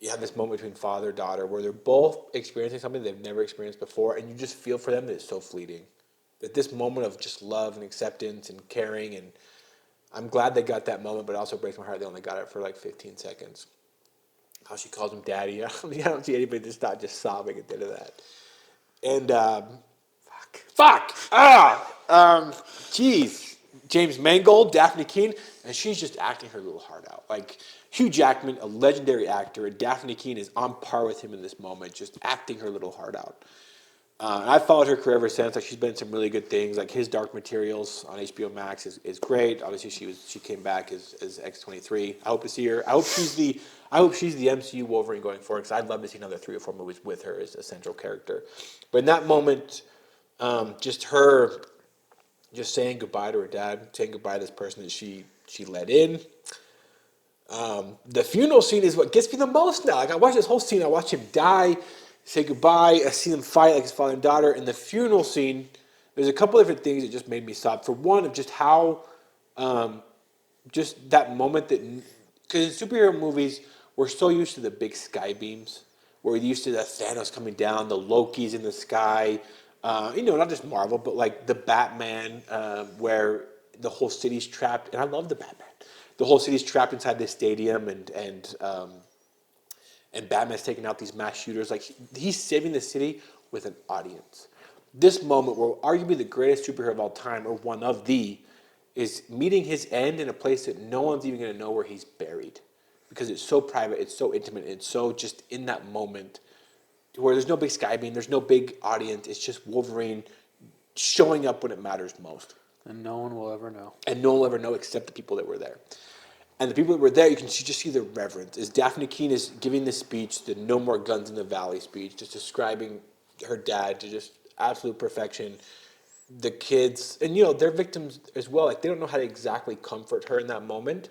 Speaker 2: You have this moment between father and daughter where they're both experiencing something they've never experienced before, and you just feel for them that it's so fleeting. That this moment of just love and acceptance and caring, and I'm glad they got that moment, but it also breaks my heart they only got it for like 15 seconds. How she calls him daddy. I don't see anybody just not just sobbing at the end of that. And jeez. James Mangold, Daphne Keane, and she's just acting her little heart out. Like Hugh Jackman, a legendary actor, and Daphne Keane is on par with him in this moment, just acting her little heart out. And I've followed her career ever since. Like she's been in some really good things. Like his Dark Materials on HBO Max is great. Obviously, she came back as X-23. I hope to see her. I hope she's the MCU Wolverine going forward, because I'd love to see another 3 or 4 movies with her as a central character. But in that moment, just her. Just saying goodbye to her dad, saying goodbye to this person that she let in. The funeral scene is what gets me the most now. Like I watch this whole scene, I watch him die, say goodbye, I see them fight like his father and daughter. In the funeral scene, there's a couple different things that just made me sob. For one, of just how, just that moment that, because in superhero movies, we're so used to the big sky beams. We're used to the Thanos coming down, the Loki's in the sky. Not just Marvel, but like the Batman, where the whole city's trapped. And I love the Batman. The whole city's trapped inside this stadium, and Batman's taking out these mass shooters. Like he's saving the city with an audience. This moment, where arguably the greatest superhero of all time, or one of the, is meeting his end in a place that no one's even going to know where he's buried, because it's so private, it's so intimate, it's so just in that moment. Where there's no big sky beam, there's no big audience. It's just Wolverine showing up when it matters most.
Speaker 1: And no one will ever know.
Speaker 2: And no one will ever know except the people that were there. And the people that were there, you can just see the reverence. As Daphne Keane is giving this speech, the No More Guns in the Valley speech, just describing her dad to just absolute perfection. The kids, and they're victims as well. Like they don't know how to exactly comfort her in that moment.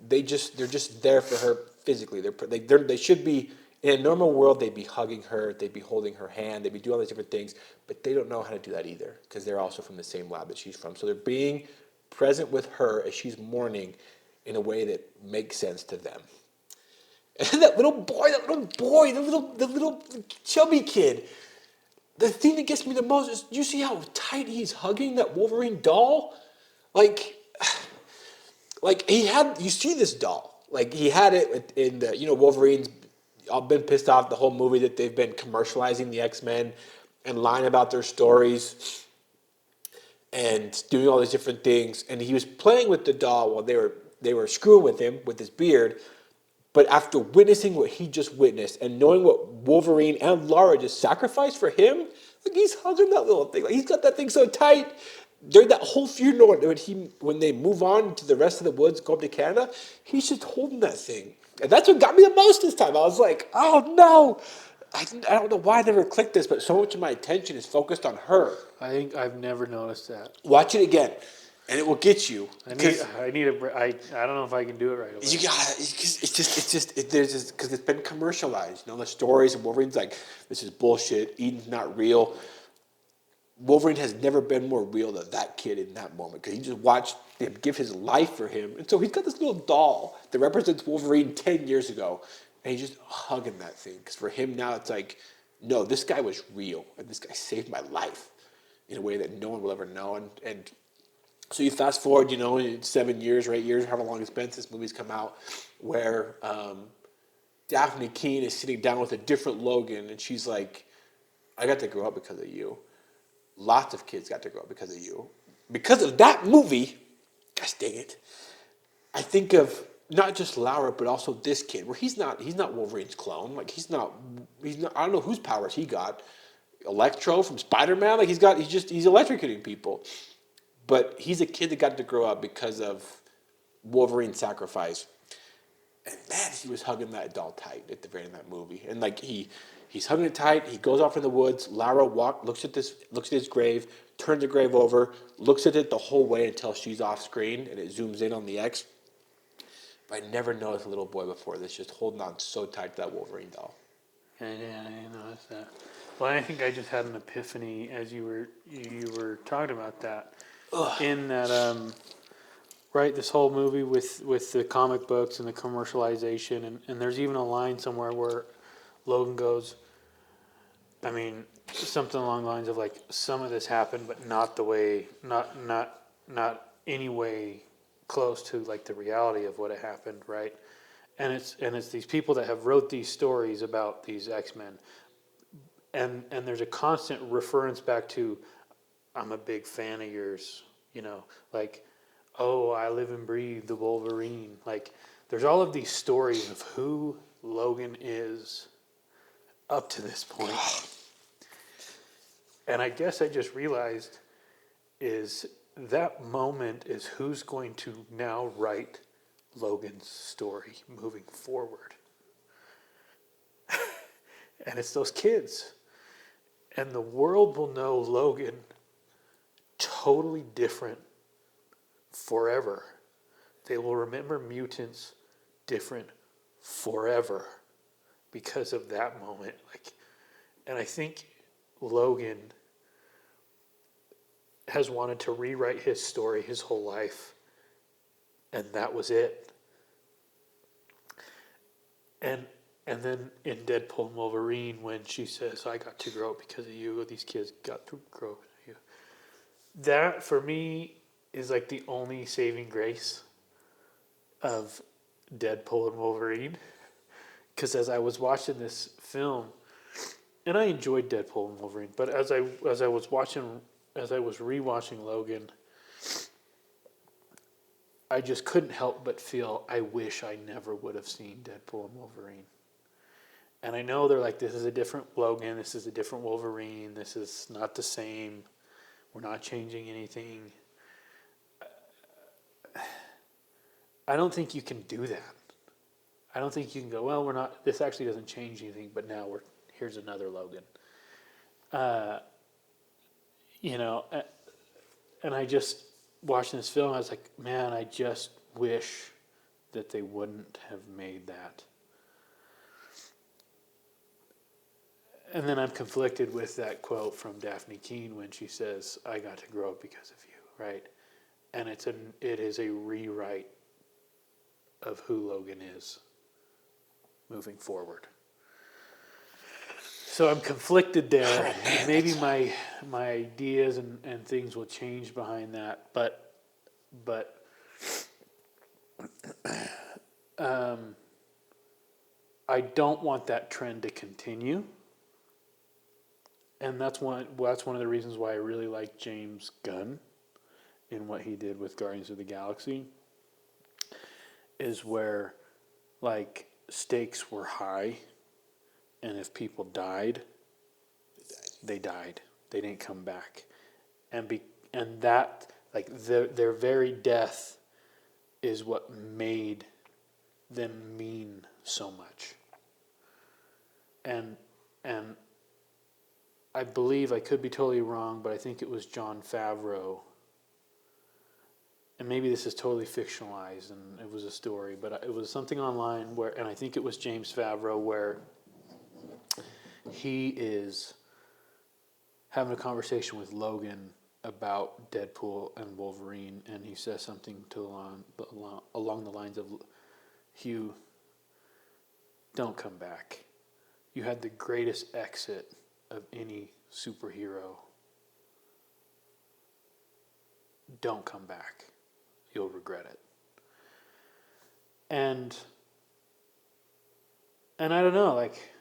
Speaker 2: They're just there for her physically. They should be in a normal world. They'd be hugging her. They'd be holding her hand. They'd be doing all these different things. But they don't know how to do that either because they're also from the same lab that she's from. So they're being present with her as she's mourning in a way that makes sense to them. And that little boy, the little chubby kid. The thing that gets me the most is you see how tight he's hugging that Wolverine doll? Like you see this doll. Like he had it in the, Wolverine's all been pissed off the whole movie that they've been commercializing the X-Men and lying about their stories and doing all these different things. And he was playing with the doll while they were screwing with him with his beard. But after witnessing what he just witnessed and knowing what Wolverine and Lara just sacrificed for him, like he's hugging that little thing. Like he's got that thing so tight. During that whole funeral, when they move on to the rest of the woods, go up to Canada, he's just holding that thing. And that's what got me the most this time. I was like, oh no. I don't know why I never clicked this, but so much of my attention is focused on her.
Speaker 1: I think I've never noticed that.
Speaker 2: Watch it again. And it will get you.
Speaker 1: I need a. I don't know if I can do it right away.
Speaker 2: You got it. There's because it's been commercialized. The stories of Wolverine's like, this is bullshit. Eden's not real. Wolverine has never been more real than that kid in that moment because he just watched him give his life for him, and so he's got this little doll that represents Wolverine 10 years ago, and he's just hugging that thing because for him now it's like, no, this guy was real, and this guy saved my life in a way that no one will ever know, and so you fast forward, in 7 years or 8 years, however long it's been since movies come out, where Daphne Keane is sitting down with a different Logan, and she's like, I got to grow up because of you. Lots of kids got to grow up because of you. Because of that movie, gosh dang it, I think of not just Lara, but also this kid, where he's not Wolverine's clone. Like he's not, I don't know whose powers he got. Electro from Spider-Man, like he's electrocuting people. But he's a kid that got to grow up because of Wolverine's sacrifice. And man, he was hugging that doll tight at the very end of that movie. And like he's hugging it tight. He goes off in the woods. Lara looks at his grave, turns the grave over, looks at it the whole way until she's off screen, and it zooms in on the X. But I never noticed a little boy before this, just holding on so tight to that Wolverine doll.
Speaker 1: I didn't notice that. Well, I think I just had an epiphany as you were talking about that. Ugh. In that, right, this whole movie with the comic books and the commercialization, and there's even a line somewhere where Logan goes, I mean, something along the lines of like, some of this happened, but not the way, not any way close to like the reality of what had happened, right? And it's these people that have wrote these stories about these X-Men, and there's a constant reference back to, I'm a big fan of yours, like, oh, I live and breathe the Wolverine. Like, there's all of these stories of who Logan is up to this point. And I guess I just realized is that moment is who's going to now write Logan's story moving forward. And it's those kids. And the world will know Logan totally different forever. They will remember mutants different forever because of that moment. And I think Logan has wanted to rewrite his story his whole life, and that was it. And then in Deadpool and Wolverine, when she says, I got to grow up because of you, these kids got to grow up because of you. That, for me, is like the only saving grace of Deadpool and Wolverine. Because as I was watching this film, and I enjoyed Deadpool and Wolverine, but as I was rewatching Logan, I just couldn't help but feel, I wish I never would have seen Deadpool and Wolverine. And I know they're like, this is a different Logan, this is a different Wolverine, this is not the same, we're not changing anything. I don't think you can do that. I don't think you can go, well, this actually doesn't change anything, but now here's another Logan. you know, and I just watching this film, I was like, man, I just wish that they wouldn't have made that. And then I'm conflicted with that quote from Daphne Keane when she says, "I got to grow up because of you," right? And it is a rewrite of who Logan is moving forward. So I'm conflicted there. Maybe my ideas and things will change behind that, but I don't want that trend to continue. And that's one of the reasons why I really like James Gunn in what he did with Guardians of the Galaxy, is where like stakes were high, and if people died, they died. They didn't come back, and that like their very death is what made them mean so much. And I believe, I could be totally wrong, but I think it was Jon Favreau, and maybe this is totally fictionalized and it was a story, but it was something online where, and I think it was James Favreau, where he is having a conversation with Logan about Deadpool and Wolverine, and he says something along the lines of, "Hugh, don't come back. You had the greatest exit of any superhero. Don't come back. You'll regret it." And I don't know, like,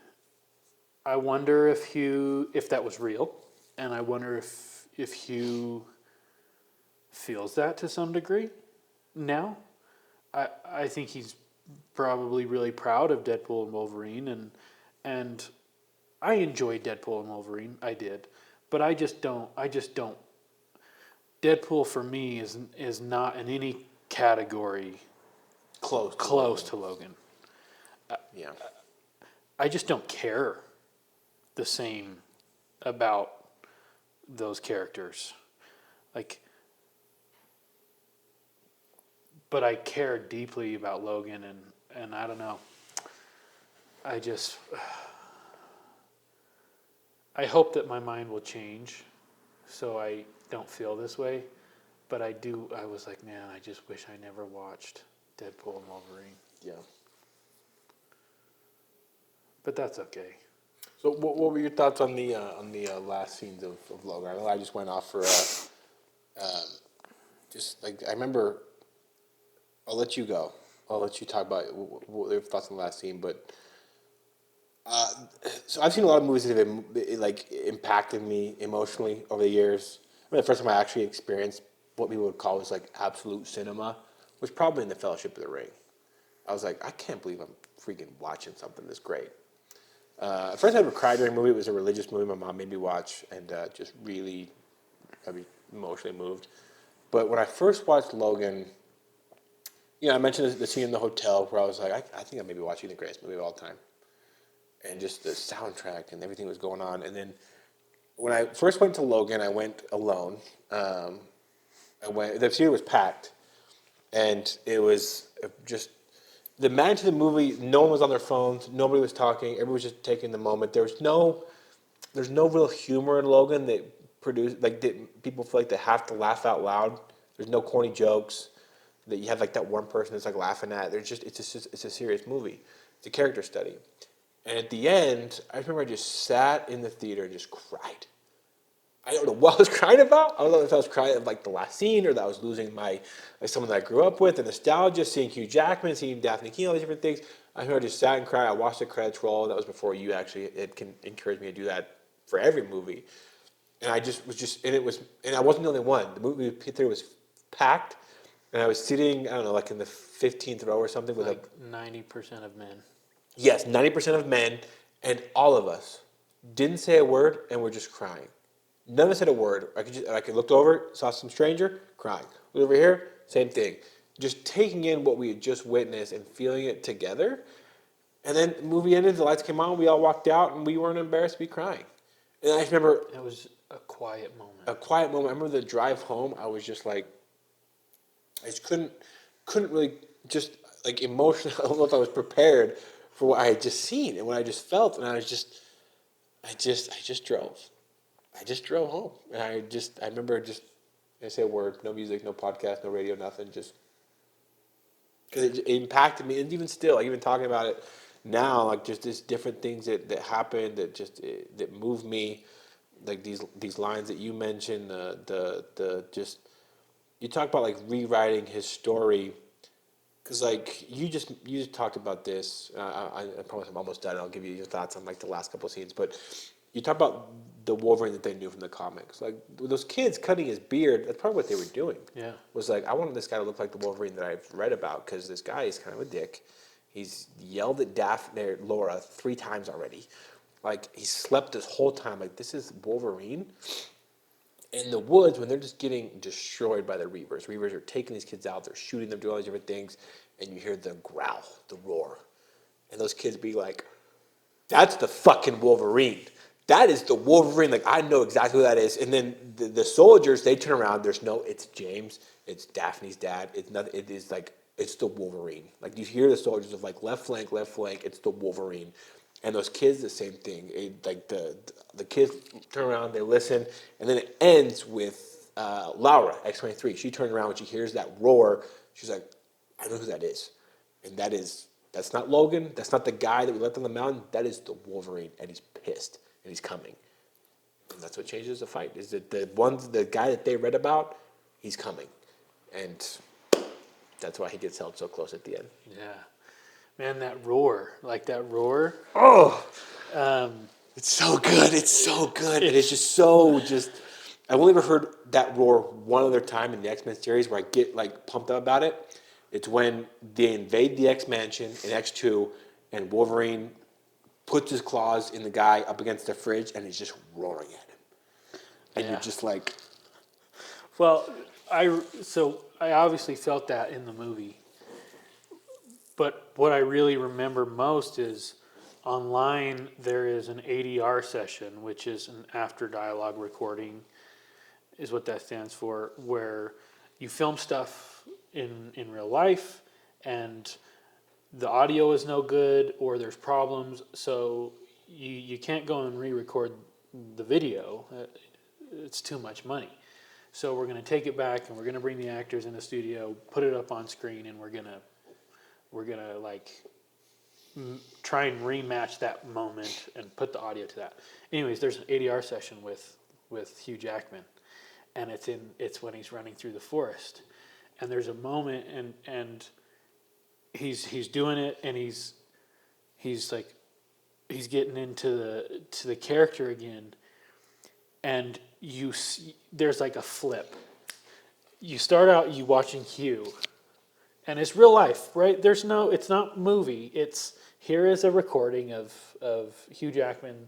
Speaker 1: I wonder if that was real, and I wonder if Hugh feels that to some degree now. I think he's probably really proud of Deadpool and Wolverine, and I enjoyed Deadpool and Wolverine. I did, but I just don't. Deadpool for me is not in any category close to Logan.
Speaker 2: Yeah.
Speaker 1: I just don't care the same about those characters, like. But I care deeply about Logan, and I don't know. I hope that my mind will change so I don't feel this way. But I was like, man, I just wish I never watched Deadpool and Wolverine.
Speaker 2: Yeah.
Speaker 1: But that's okay.
Speaker 2: So what were your thoughts on the last scenes of Logan? I know I just went off for just like, I remember. I'll let you go. I'll let you talk about what your thoughts on the last scene. But so I've seen a lot of movies that have like impacted me emotionally over the years. I mean, the first time I actually experienced what people would call was like absolute cinema was probably in The Fellowship of the Ring. I was like, I can't believe I'm freaking watching something this great. First I ever cried during a movie. It was a religious movie my mom made me watch, and just really, emotionally moved. But when I first watched Logan, I mentioned the scene in the hotel where I was like, I think I may be watching the greatest movie of all time. And just the soundtrack and everything was going on. And then when I first went to Logan, I went alone. The theater was packed, and it was just the magic of the movie. No one was on their phones. Nobody was talking. Everybody was just taking the moment. There's no real humor in Logan that people feel like they have to laugh out loud. There's no corny jokes that you have like that one person that's like laughing at. It's a serious movie. It's a character study. And at the end, I remember I just sat in the theater and just cried. I don't know what I was crying about. I don't know if I was crying at like the last scene, or that I was losing someone that I grew up with, the nostalgia, seeing Hugh Jackman, seeing Daphne Keane, all these different things. I remember I just sat and cried. I watched the credits roll. That was before you actually encouraged me to do that for every movie. And I I wasn't the only one. The movie theater was packed, and I was sitting, I don't know, like in the 15th row or something with
Speaker 1: like 90% of men.
Speaker 2: Yes, 90% of men, and all of us didn't say a word, and we're just crying. None of us said a word. I could looked over, saw some stranger, crying. Looked over here, same thing. Just taking in what we had just witnessed and feeling it together. And then the movie ended, the lights came on, we all walked out, and we weren't embarrassed to be crying. And I just remember
Speaker 1: It was a quiet moment.
Speaker 2: a quiet moment. I remember the drive home. I was just like, I just couldn't really just like emotionally. I don't know if I was prepared for what I had just seen and what I just felt, and I just drove. I just drove home, and I remember just. I say a word, no music, no podcast, no radio, nothing. Just because it impacted me, and even still, like even talking about it now, like just this different things that happened that moved me, like these lines that you mentioned, the just you talk about like rewriting his story, because like you just talked about this. I promise I'm almost done. I'll give you your thoughts on like the last couple of scenes, but you talk about the Wolverine that they knew from the comics. Like those kids cutting his beard, that's probably what they were doing.
Speaker 1: Yeah.
Speaker 2: Was like, I wanted this guy to look like the Wolverine that I've read about, because this guy is kind of a dick. He's yelled at Daphne, Laura 3 times already. Like he slept this whole time. Like this is Wolverine. In the woods, when they're just getting destroyed by the Reavers. Reavers are taking these kids out. They're shooting them, doing all these different things. And you hear the growl, the roar. And those kids be like, that's the fucking Wolverine. That is the Wolverine. Like, I know exactly who that is. And then the soldiers, they turn around. It's James. It's Daphne's dad. It's nothing. It is like, it's the Wolverine. Like, you hear the soldiers of like, left flank. It's the Wolverine. And those kids, the same thing. Like, the kids turn around, they listen. And then it ends with Laura, X-23. She turns around when she hears that roar. She's like, I know who that is. And that's not Logan. That's not the guy that we left on the mountain. That is the Wolverine, and he's pissed, and he's coming. And that's what changes the fight. Is that the guy that they read about, he's coming, and that's why he gets held so close at the end.
Speaker 1: Yeah. Man, that roar.
Speaker 2: Oh,
Speaker 1: Um,
Speaker 2: it's so good. It's so good. And it's just so just. I've only ever heard that roar one other time in the X-Men series where I get like pumped up about it. It's when they invade the X-Mansion in X2 and Wolverine puts his claws in the guy up against the fridge and he's just roaring at him. And you're just like...
Speaker 1: Well, I obviously felt that in the movie. But what I really remember most is online there is an ADR session, which is an after dialogue recording, is what that stands for, where you film stuff in real life and the audio is no good or there's problems, so you can't go and re-record the video. It's too much money. So we're going to take it back and we're going to bring the actors in the studio, put it up on screen, and we're going to like try and rematch that moment and put the audio to that. Anyways, there's an ADR session with Hugh Jackman, and it's when he's running through the forest. And there's a moment, and he's doing it, and he's getting into the character again, and you see, there's like a flip. You start out you watching Hugh, and it's real life, right? It's not movie. Here is a recording of Hugh Jackman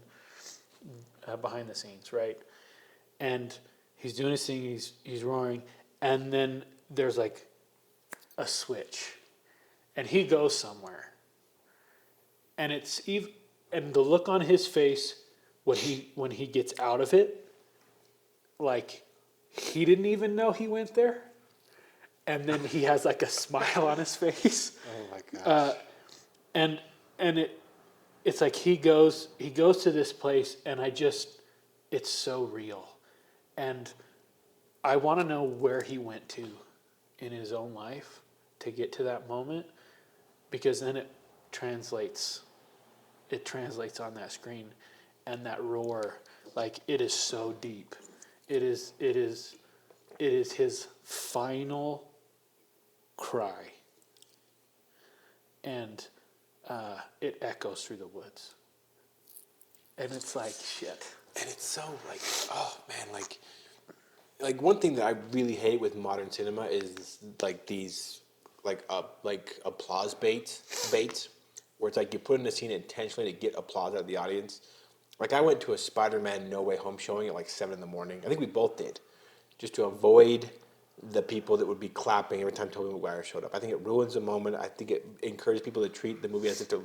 Speaker 1: behind the scenes, right? And he's doing his thing, he's roaring, and then there's like a switch, and he goes somewhere, and and the look on his face when he gets out of it, like he didn't even know he went there, and then he has like a smile on his face.
Speaker 2: Oh my gosh!
Speaker 1: And it's like he goes to this place, and it's so real, and I want to know where he went to in his own life to get to that moment, because then it translates on that screen, and that roar, like it is so deep. It is his final cry, and it echoes through the woods, and it's like shit.
Speaker 2: And it's so like, oh man, like one thing that I really hate with modern cinema is like these like applause baits, where it's like you put in a scene intentionally to get applause out of the audience. Like I went to a Spider-Man No Way Home showing at like 7 a.m. I think we both did, just to avoid the people that would be clapping every time Tobey Maguire showed up. I think it ruins the moment. I think it encourages people to treat the movie as if they're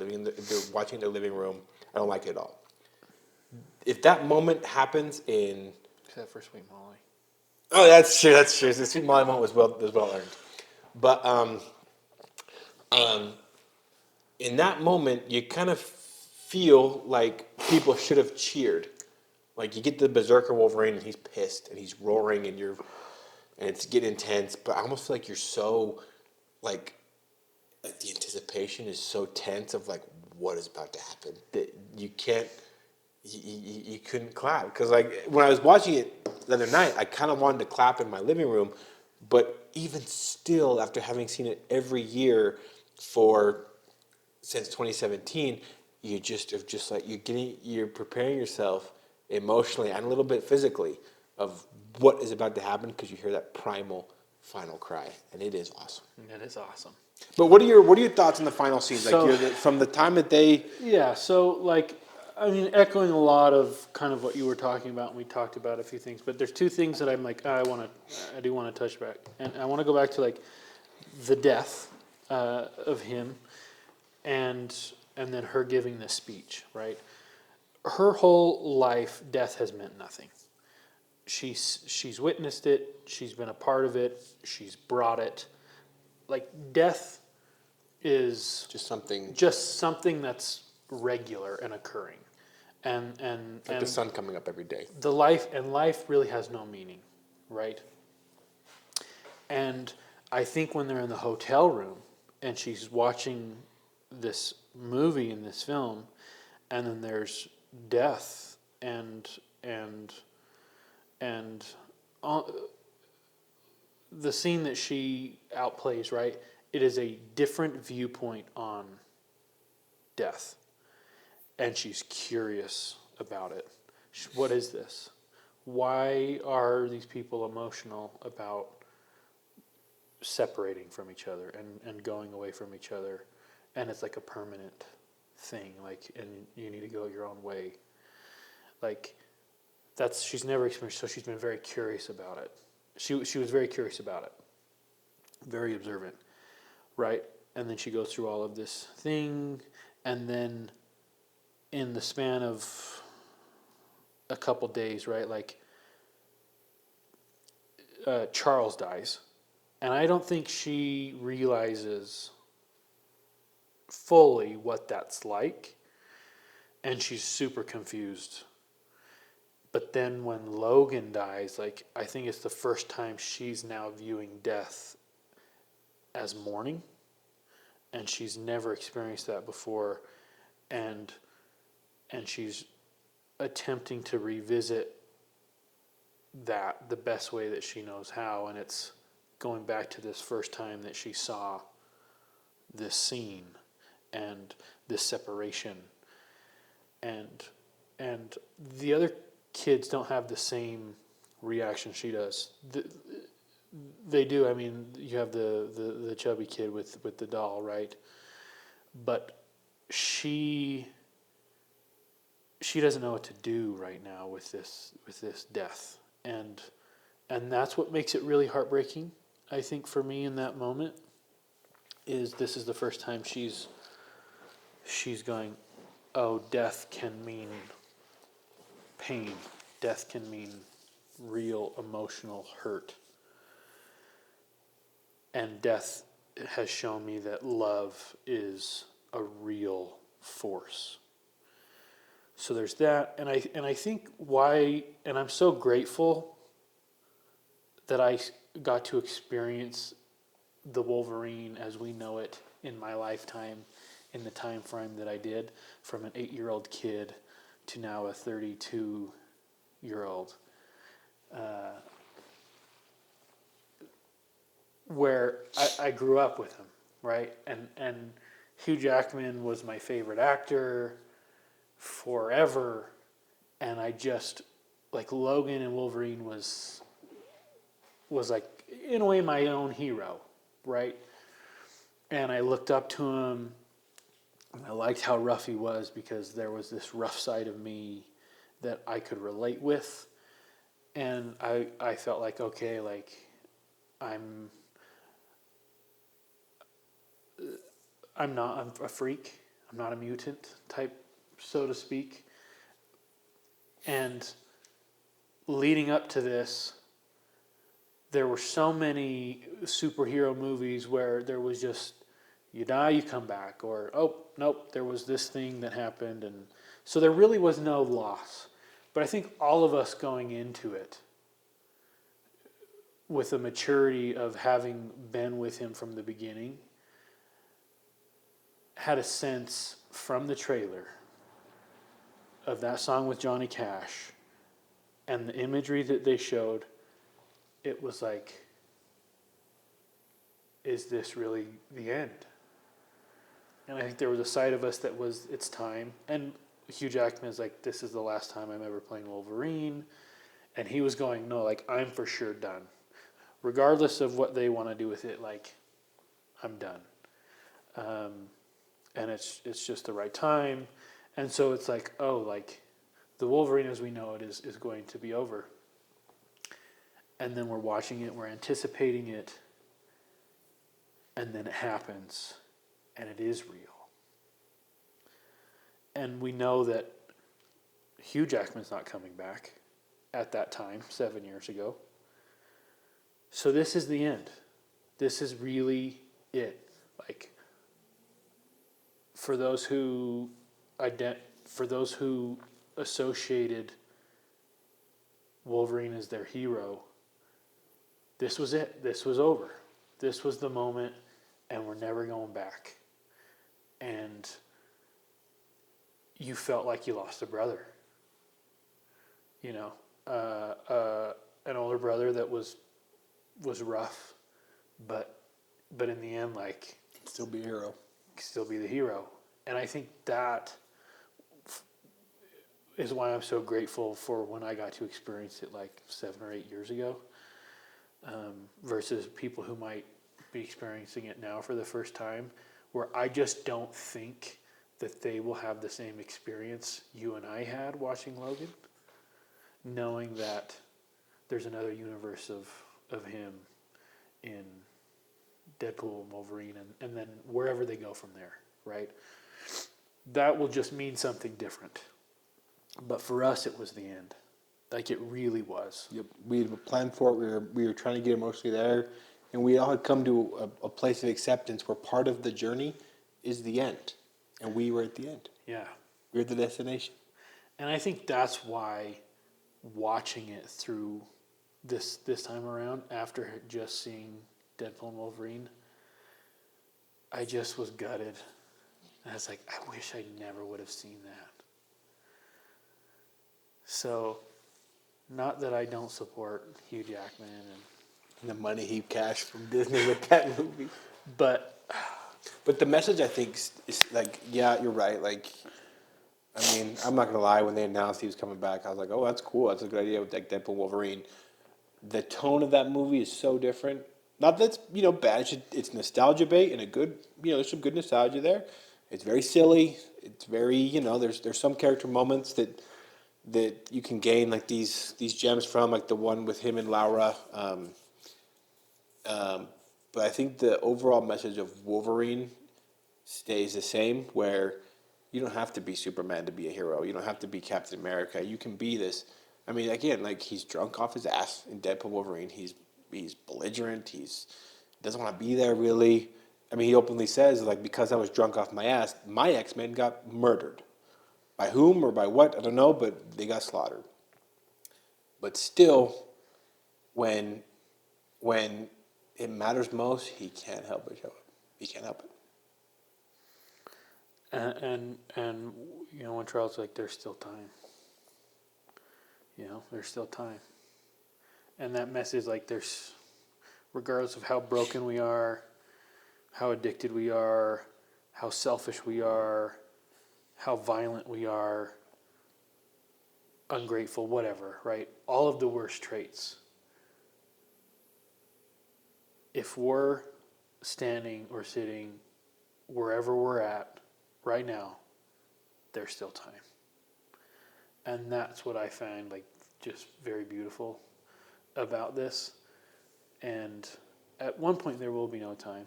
Speaker 2: watching in their living room. I don't like it at all. if that moment happens in...
Speaker 1: Except for Sweet Molly.
Speaker 2: Oh, that's true. That's true. The Sweet Molly moment was well earned. But in that moment, you kind of feel like people should have cheered. Like you get the Berserker Wolverine and he's pissed and he's roaring and it's getting intense. But I almost feel like you're so like the anticipation is so tense of like what is about to happen that you can't. You couldn't clap because like when I was watching it the other night, I kind of wanted to clap in my living room, but even still, after having seen it every year since 2017, you just are just like you're preparing yourself emotionally and a little bit physically of what is about to happen because you hear that primal final cry, and it is awesome.
Speaker 1: It is awesome.
Speaker 2: But what are your thoughts on the final scenes?
Speaker 1: So,
Speaker 2: Like from the time that they...
Speaker 1: Yeah, so like, I mean, echoing a lot of kind of what you were talking about, and we talked about a few things, but there's two things that I'm like, I do want to touch back, and I want to go back to like the death of him, and then her giving this speech, right? Her whole life, death has meant nothing. She's witnessed it. She's been a part of it. She's brought it. Like death is
Speaker 2: Just something
Speaker 1: that's regular and occurring, and
Speaker 2: like the sun coming up every day.
Speaker 1: Life really has no meaning, right? And I think when they're in the hotel room and she's watching this movie in this film, and then there's death and the scene that she outplays, right? It is a different viewpoint on death. And she's curious about it. What is this? Why are these people emotional about separating from each other and going away from each other? And it's like a permanent thing, like, and you need to go your own way. Like, she's never experienced, so she's been very curious about it. She was very curious about it, very observant, right? And then she goes through all of this thing, and then in the span of a couple days, right, like Charles dies, and I don't think she realizes fully what that's like, and she's super confused. But then when Logan dies, like I think it's the first time she's now viewing death as mourning, and she's never experienced that before, and she's attempting to revisit that the best way that she knows how, and it's going back to this first time that she saw this scene and this separation, and the other kids don't have the same reaction she does. They do. I mean, you have the chubby kid with the doll, right? But she doesn't know what to do right now with this death, and that's what makes it really heartbreaking. I think for me in that moment is this is the first time she's going, oh, death can mean pain. Death can mean real emotional hurt. And death has shown me that love is a real force. So there's that, and I think why, and I'm so grateful that I got to experience the Wolverine as we know it in my lifetime, in the time frame that I did, from an 8-year-old kid to now a 32-year-old, where I grew up with him, right? And Hugh Jackman was my favorite actor forever, and I just, like, Logan and Wolverine was like, in a way, my own hero, right? And I looked up to him, and I liked how rough he was because there was this rough side of me that I could relate with, and I felt like, okay, like, I'm a freak. I'm not a mutant type, so to speak. And leading up to this, there were so many superhero movies where there was just, you die, you come back, or, oh, nope, there was this thing that happened. And so there really was no loss. But I think all of us going into it with the maturity of having been with him from the beginning had a sense from the trailer of that song with Johnny Cash and the imagery that they showed. It was like, is this really the end? And I think there was a side of us that was, it's time. And Hugh Jackman is like, this is the last time I'm ever playing Wolverine. And he was going, no, like, I'm for sure done. Regardless of what they want to do with it, like, I'm done. And it's just the right time. And so it's like, oh, like, the Wolverine as we know it is going to be over. And then we're watching it, we're anticipating it, and then it happens, and it is real. And we know that Hugh Jackman's not coming back at that time, 7 years ago. So this is the end. This is really it. Like, for those who associated Wolverine as their hero, this was it. This was over. This was the moment, and we're never going back. And you felt like you lost a brother. You know, an older brother that was rough, but in the end, like,
Speaker 2: Still be a hero.
Speaker 1: Still be the hero. And I think that is why I'm so grateful for when I got to experience it like 7 or 8 years ago, versus people who might be experiencing it now for the first time, where I just don't think that they will have the same experience you and I had watching Logan, knowing that there's another universe of him in Deadpool and Wolverine, and then wherever they go from there, right? That will just mean something different. But for us, it was the end. Like, it really was.
Speaker 2: Yep. We had planned for it. We were trying to get emotionally there. And we all had come to a place of acceptance where part of the journey is the end. And we were at the end.
Speaker 1: Yeah.
Speaker 2: We were at the destination.
Speaker 1: And I think that's why watching it through this time around, after just seeing Deadpool and Wolverine, I just was gutted. And I was like, I wish I never would have seen that. So, not that I don't support Hugh Jackman
Speaker 2: And the money he cashed from Disney with that movie.
Speaker 1: but
Speaker 2: the message, I think, is like, yeah, you're right. Like, I mean, I'm not going to lie. When they announced he was coming back, I was like, oh, that's cool. That's a good idea with like Deadpool Wolverine. The tone of that movie is so different. Not that it's, bad. It's nostalgia bait and a good, there's some good nostalgia there. It's very silly. It's very, there's some character moments that you can gain like these gems from, like the one with him and Laura. But I think the overall message of Wolverine stays the same, where you don't have to be Superman to be a hero. You don't have to be Captain America. You can be this. I mean, again, like, he's drunk off his ass in Deadpool Wolverine. He's belligerent. He's doesn't want to be there, really. I mean, he openly says, like, because I was drunk off my ass, my X-Men got murdered. By whom or by what, I don't know, but they got slaughtered. But still, when it matters most, he can't help but show up. He can't help it.
Speaker 1: and when Charles like, there's still time. There's still time. And that message, like, there's, regardless of how broken we are, how addicted we are, how selfish we are, how violent we are, ungrateful, whatever, right? All of the worst traits. If we're standing or sitting wherever we're at right now, there's still time. And that's what I find, like, just very beautiful about this. And at one point there will be no time.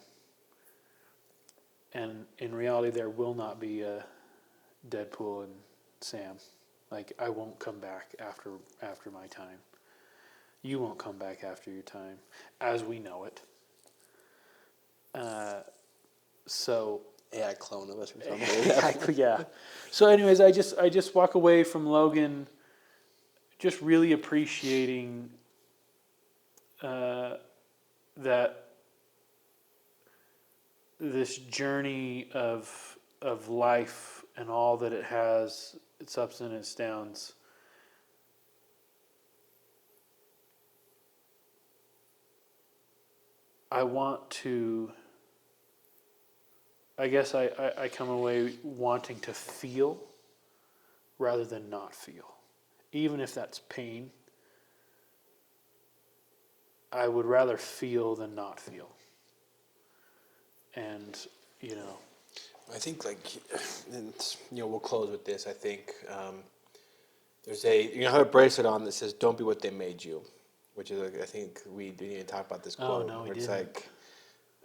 Speaker 1: And in reality there will not be a Deadpool and Sam. Like, I won't come back after my time. You won't come back after your time, as we know it. So
Speaker 2: AI clone of us or something.
Speaker 1: yeah. So, anyways, I just walk away from Logan, just really appreciating that this journey of life and all that it has, its ups and its downs. I want to. I guess I come away wanting to feel rather than not feel. Even if that's pain, I would rather feel than not feel. And,
Speaker 2: I think, and, we'll close with this. I think there's have a bracelet on that says "Don't be what they made you," which is I think we didn't even talk about this quote.
Speaker 1: no, we
Speaker 2: it's
Speaker 1: didn't.
Speaker 2: like,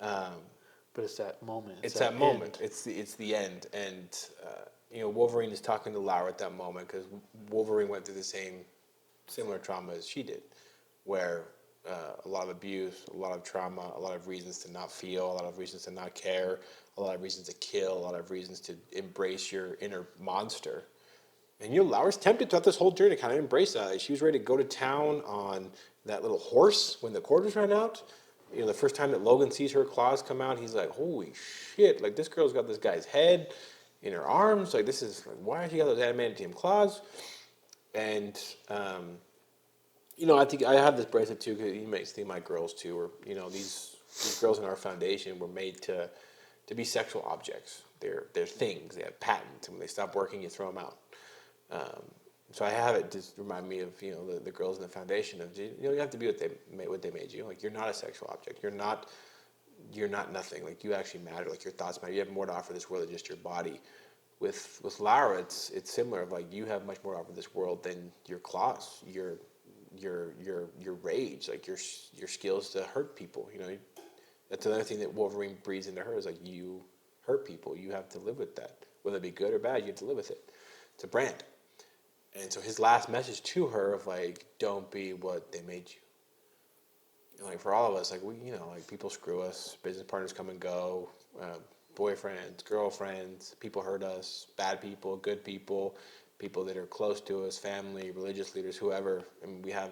Speaker 1: But it's that moment.
Speaker 2: it's that moment.
Speaker 1: End.
Speaker 2: It's the end, and Wolverine is talking to Lara at that moment because Wolverine went through the similar trauma as she did, where a lot of abuse, a lot of trauma, a lot of reasons to not feel, a lot of reasons to not care, a lot of reasons to kill, a lot of reasons to embrace your inner monster. And Lara's tempted throughout this whole journey to kind of embrace that. Like, she was ready to go to town on that little horse when the quarters ran out. The first time that Logan sees her claws come out, he's like, "Holy shit! Like, this girl's got this guy's head in her arms. Like, this is like, why has she got those adamantium claws?" And I think I have this bracelet too because he makes think my girls too, or these girls in our foundation were made to be sexual objects. They're things. They have patents, and when they stop working, you throw them out. So I have it just remind me of the girls in the foundation of you have to be what they made you. Like, you're not a sexual object. You're not nothing. Like, you actually matter. Like, your thoughts matter. You have more to offer this world than just your body. With Lara, it's similar. Of like, you have much more to offer this world than your claws, your rage, like your skills to hurt people. That's another thing that Wolverine breathes into her is like, you hurt people. You have to live with that, whether it be good or bad. You have to live with it. It's a brand. And so his last message to her of like, don't be what they made you. Like, for all of us, like, we, like, people screw us, business partners come and go, boyfriends, girlfriends, people hurt us, bad people, good people, people that are close to us, family, religious leaders, whoever. And we have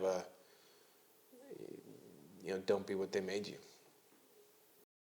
Speaker 2: don't be what they made you.